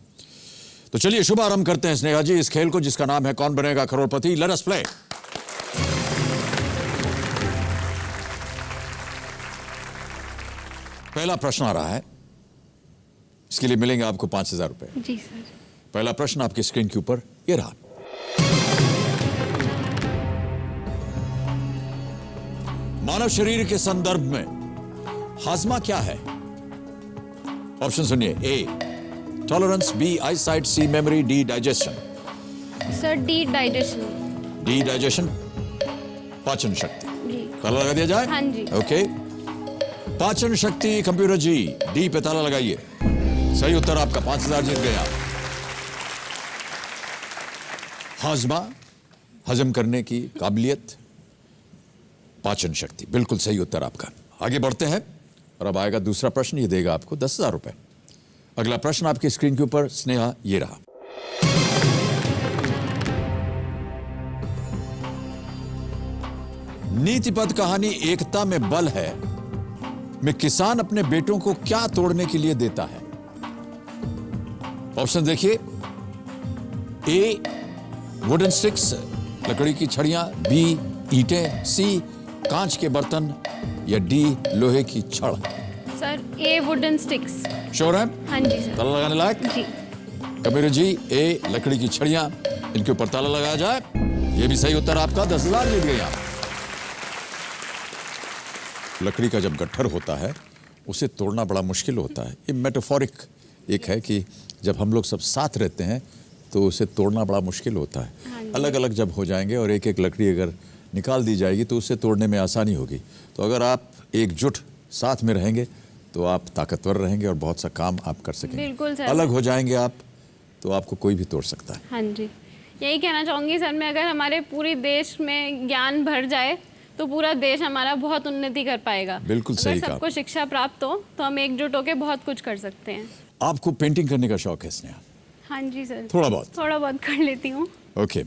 तो चलिए शुभारंभ करते हैं स्नेहा जी इस खेल को, जिसका नाम है कौन बनेगा करोड़पति। Let us play. पहला प्रश्न आ रहा है, इसके लिए मिलेंगे आपको 5,000 रुपए। जी सर। पहला प्रश्न आपकी स्क्रीन के ऊपर ये रहा। मानव शरीर के संदर्भ में हाजमा क्या है? ऑप्शन सुनिए। A tolerance, B eye sight, C memory, D digestion. Sir D digestion. D digestion, पाचन शक्ति। जी। ताला लगा दिया जाए? हाँ जी। ओके, पाचन शक्ति। कंप्यूटर जी डी पे ताला लगाइए। सही उत्तर आपका, 5,000 जीत गया। हाजमा, हजम करने की काबिलियत, पाचन शक्ति, बिल्कुल सही उत्तर आपका। आगे बढ़ते हैं और अब आएगा दूसरा प्रश्न, ये देगा आपको 10,000 रुपए। अगला प्रश्न आपकी स्क्रीन के ऊपर स्नेहा ये रहा। नीतिपद कहानी एकता में बल है में किसान अपने बेटों को क्या तोड़ने के लिए देता है? ऑप्शन देखिए। ए वुडन स्टिक्स, लकड़ी की छड़ियां, बी ईंटें, सी कांच के बर्तन, या डी लोहे की छड़। सर ए वुडन स्टिक्स। श्योर है? हाँ जी सर। ताला लगाने लायक? जी। कबीर जी ए लकड़ी की छड़ियां, इनके ऊपर ताला लगाया जाए। ये भी सही उत्तर आपका, 10,000 जीत गए आप। लकड़ी का जब गट्ठर होता है उसे तोड़ना बड़ा मुश्किल होता है। ये मेटाफोरिक एक है कि जब हम लोग सब साथ रहते हैं तो उसे तोड़ना बड़ा मुश्किल होता है। अलग अलग जब हो जाएंगे और एक एक लकड़ी अगर निकाल दी जाएगी तो उसे तोड़ने में आसानी होगी। तो अगर आप एकजुट साथ में रहेंगे तो आप ताकतवर रहेंगे और बहुत सा काम आप कर सकेंगे। बिल्कुल सर। अलग हो जाएंगे आप तो आपको कोई भी तोड़ सकता है। हाँ जी, यही कहना चाहूँगी सर मैं, अगर हमारे पूरे देश में ज्ञान भर जाए तो पूरा देश हमारा बहुत उन्नति कर पाएगा। बिल्कुल सही कहा। सबको शिक्षा प्राप्त हो तो हम एकजुट होकर बहुत कुछ कर सकते हैं। आपको पेंटिंग करने का शौक है स्नेहा? हाँ जी सर, थोड़ा बहुत कर लेती हूँ। ओके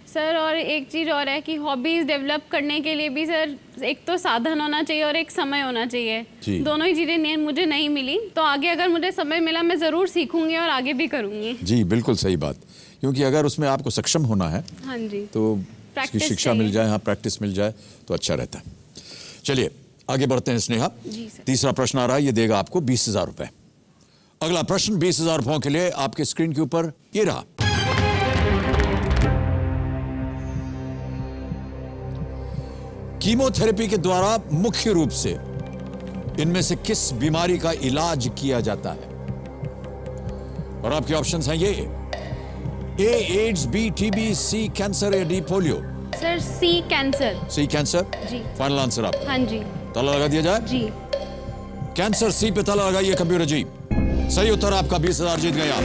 सर, और एक चीज़ और है कि हॉबीज़ डेवलप करने के लिए भी सर एक तो साधन होना चाहिए और एक समय होना चाहिए। दोनों ही चीज़ें मुझे नहीं मिली, तो आगे अगर मुझे समय मिला मैं ज़रूर सीखूंगी और आगे भी करूंगी। जी बिल्कुल सही बात, क्योंकि अगर उसमें आपको सक्षम होना है हाँ जी तो उसकी शिक्षा मिल जाए, हाँ प्रैक्टिस मिल जाए तो अच्छा रहता है। चलिए आगे बढ़ते हैं स्नेहा। तीसरा प्रश्न आ रहा है, ये देगा आपको 20,000 रुपए। अगला प्रश्न 20,000 रुपयों के लिए आपके स्क्रीन के ऊपर ये रहा। कीमोथेरेपी के द्वारा मुख्य रूप से इनमें से किस बीमारी का इलाज किया जाता है? और आपके ऑप्शंस हैं ये: ए एड्स, बी टीबी, सी कैंसर या डी पोलियो। सर सी कैंसर। सी कैंसर जी। फाइनल आंसर आप? हाँ जी। ताला लगा दिया जाए? जी। कैंसर सी पे ताला लगाइए कंप्यूटर जी। सही उत्तर आपका, 20,000 जीत गए आप।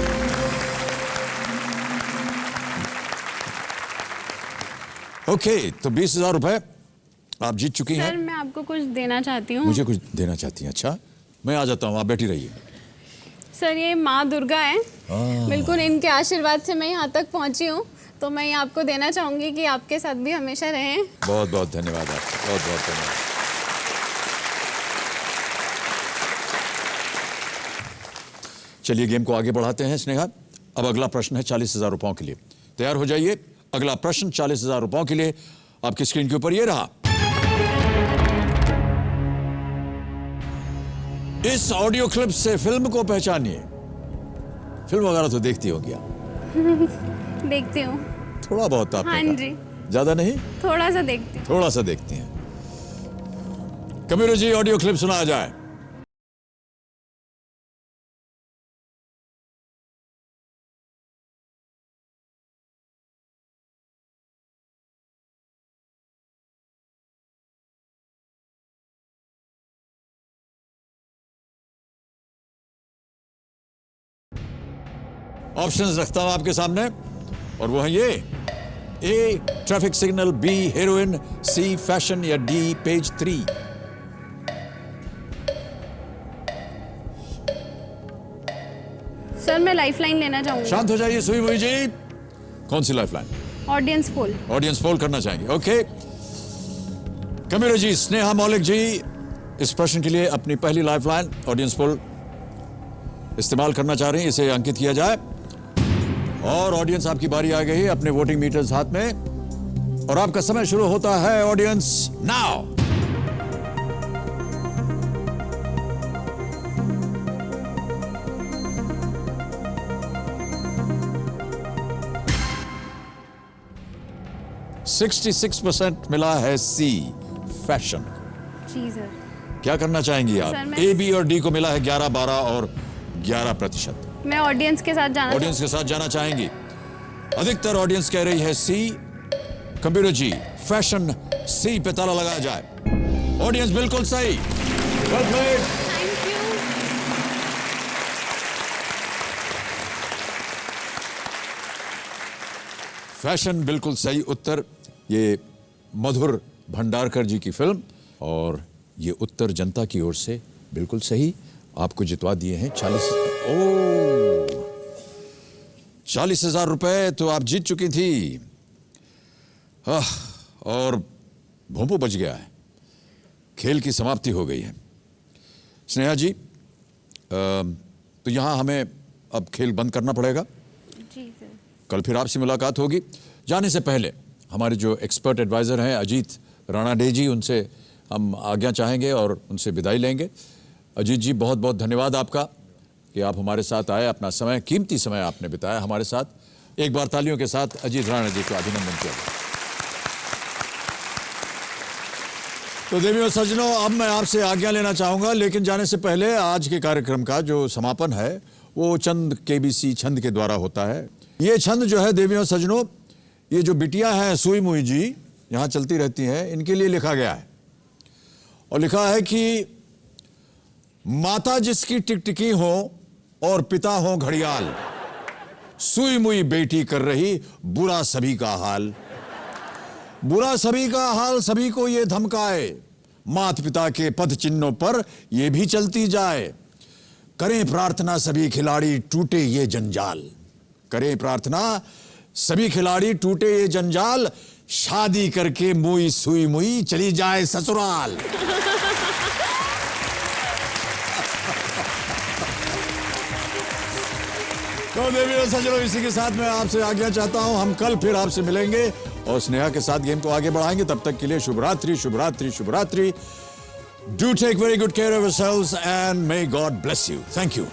ओके, तो 20,000 रुपए आप जीत चुकी हैं। सर मैं आपको कुछ देना चाहती हूँ। मुझे कुछ देना चाहती हैं? अच्छा, मैं आ जाता हूँ, आप बैठी रहिए। सर ये माँ दुर्गा है, बिल्कुल इनके आशीर्वाद से मैं यहाँ तक पहुँची हूँ, तो मैं आपको देना चाहूँगी कि आपके साथ भी हमेशा रहें। बहुत बहुत धन्यवाद आपका, बहुत बहुत धन्यवाद। चलिए गेम को आगे बढ़ाते हैं स्नेहा। अब अगला प्रश्न है 40,000 रुपयों के लिए। तैयार हो जाइए। अगला प्रश्न 40,000 रुपयों के लिए आपकी स्क्रीन के ऊपर ये रहा। इस ऑडियो क्लिप से फिल्म को पहचानिए। फिल्म वगैरह तो देखती होगी आप? देखती हूँ थोड़ा बहुत आप? हाँ जी। ज्यादा नहीं? थोड़ा सा देखती हूँ। थोड़ा सा देखती हैं। कबीर जी ऑडियो क्लिप सुनाया जाए। ऑप्शंस रखता हूं आपके सामने और वो है ये: A traffic signal, B heroine, C fashion या डी पेज 3। सर मैं लाइफलाइन लेना चाहूंगी। शांत हो जाइए सुई मुई जी। कौन सी lifeline? Audience poll. Audience poll करना चाहेंगे? ओके। कबीर जी, स्नेहा मौलिक जी इस प्रश्न के लिए अपनी पहली लाइफलाइन ऑडियंस पोल इस्तेमाल करना चाह रहे हैं। इसे अंकित किया जाए और ऑडियंस आपकी बारी आ गई है अपने वोटिंग मीटर्स हाथ में और आपका समय शुरू होता है। Audience now. %66 मिला है सी फैशन को। जी सर। क्या करना चाहेंगी आप? ए, बी और डी को मिला है 11, 12 और 11%। मैं ऑडियंस के साथ जाना चाहेंगी। अधिकतर ऑडियंस कह रही है सी। कंप्यूटर जी, फैशन सी पे ताला लगाया जाए। ऑडियंस बिल्कुल सही। Well played. Thank you. Fashion बिल्कुल सही उत्तर। ये मधुर भंडारकर जी की फिल्म और ये उत्तर जनता की ओर से बिल्कुल सही। आपको जितवा दिए हैं 40,000 रुपए तो आप जीत चुकी थी। और भोंपू बच गया है। खेल की समाप्ति हो गई है। स्नेहा जी, तो यहां हमें अब खेल बंद करना पड़ेगा। जी सर। कल फिर आपसे मुलाकात होगी। जाने से पहले हमारे जो एक्सपर्ट एडवाइजर हैं अजीत राणा डे जी, उनसे हम आज्ञा चाहेंगे और उनसे विदाई लेंगे। अजीत जी, बहुत बहुत धन्यवाद आपका कि आप हमारे साथ आए, अपना समय, कीमती समय आपने बिताया हमारे साथ। एक बार तालियों के साथ अजीत राणा जी को अभिनंदन किया। तो देवियों सज्जनों, अब मैं आपसे आज्ञा लेना चाहूंगा, लेकिन जाने से पहले आज के कार्यक्रम का जो समापन है वो चंद केबीसी छंद के द्वारा होता है। ये छंद जो है देवियों सज्जनों, ये जो बिटिया हैं सुई मुई जी यहाँ चलती रहती हैं, इनके लिए लिखा गया है। और लिखा है कि माता जिसकी टिकटिकी हो और पिता हो घड़ियाल, सुई मुई बेटी कर रही बुरा सभी का हाल। बुरा सभी का हाल सभी को ये धमकाए, माता पिता के पद चिन्हों पर ये भी चलती जाए। करें प्रार्थना सभी खिलाड़ी टूटे ये जंजाल, करें प्रार्थना सभी खिलाड़ी टूटे ये जंजाल, शादी करके मुई सुई मुई चली जाए ससुराल। तो देवी सजनों, इसी के साथ मैं आपसे आज्ञा चाहता हूं। हम कल फिर आपसे मिलेंगे और स्नेहा के साथ गेम को आगे बढ़ाएंगे। तब तक के लिए शुभ रात्रि, शुभ रात्रि, शुभ रात्रि। Do take very good care of yourselves and may God bless you. Thank you.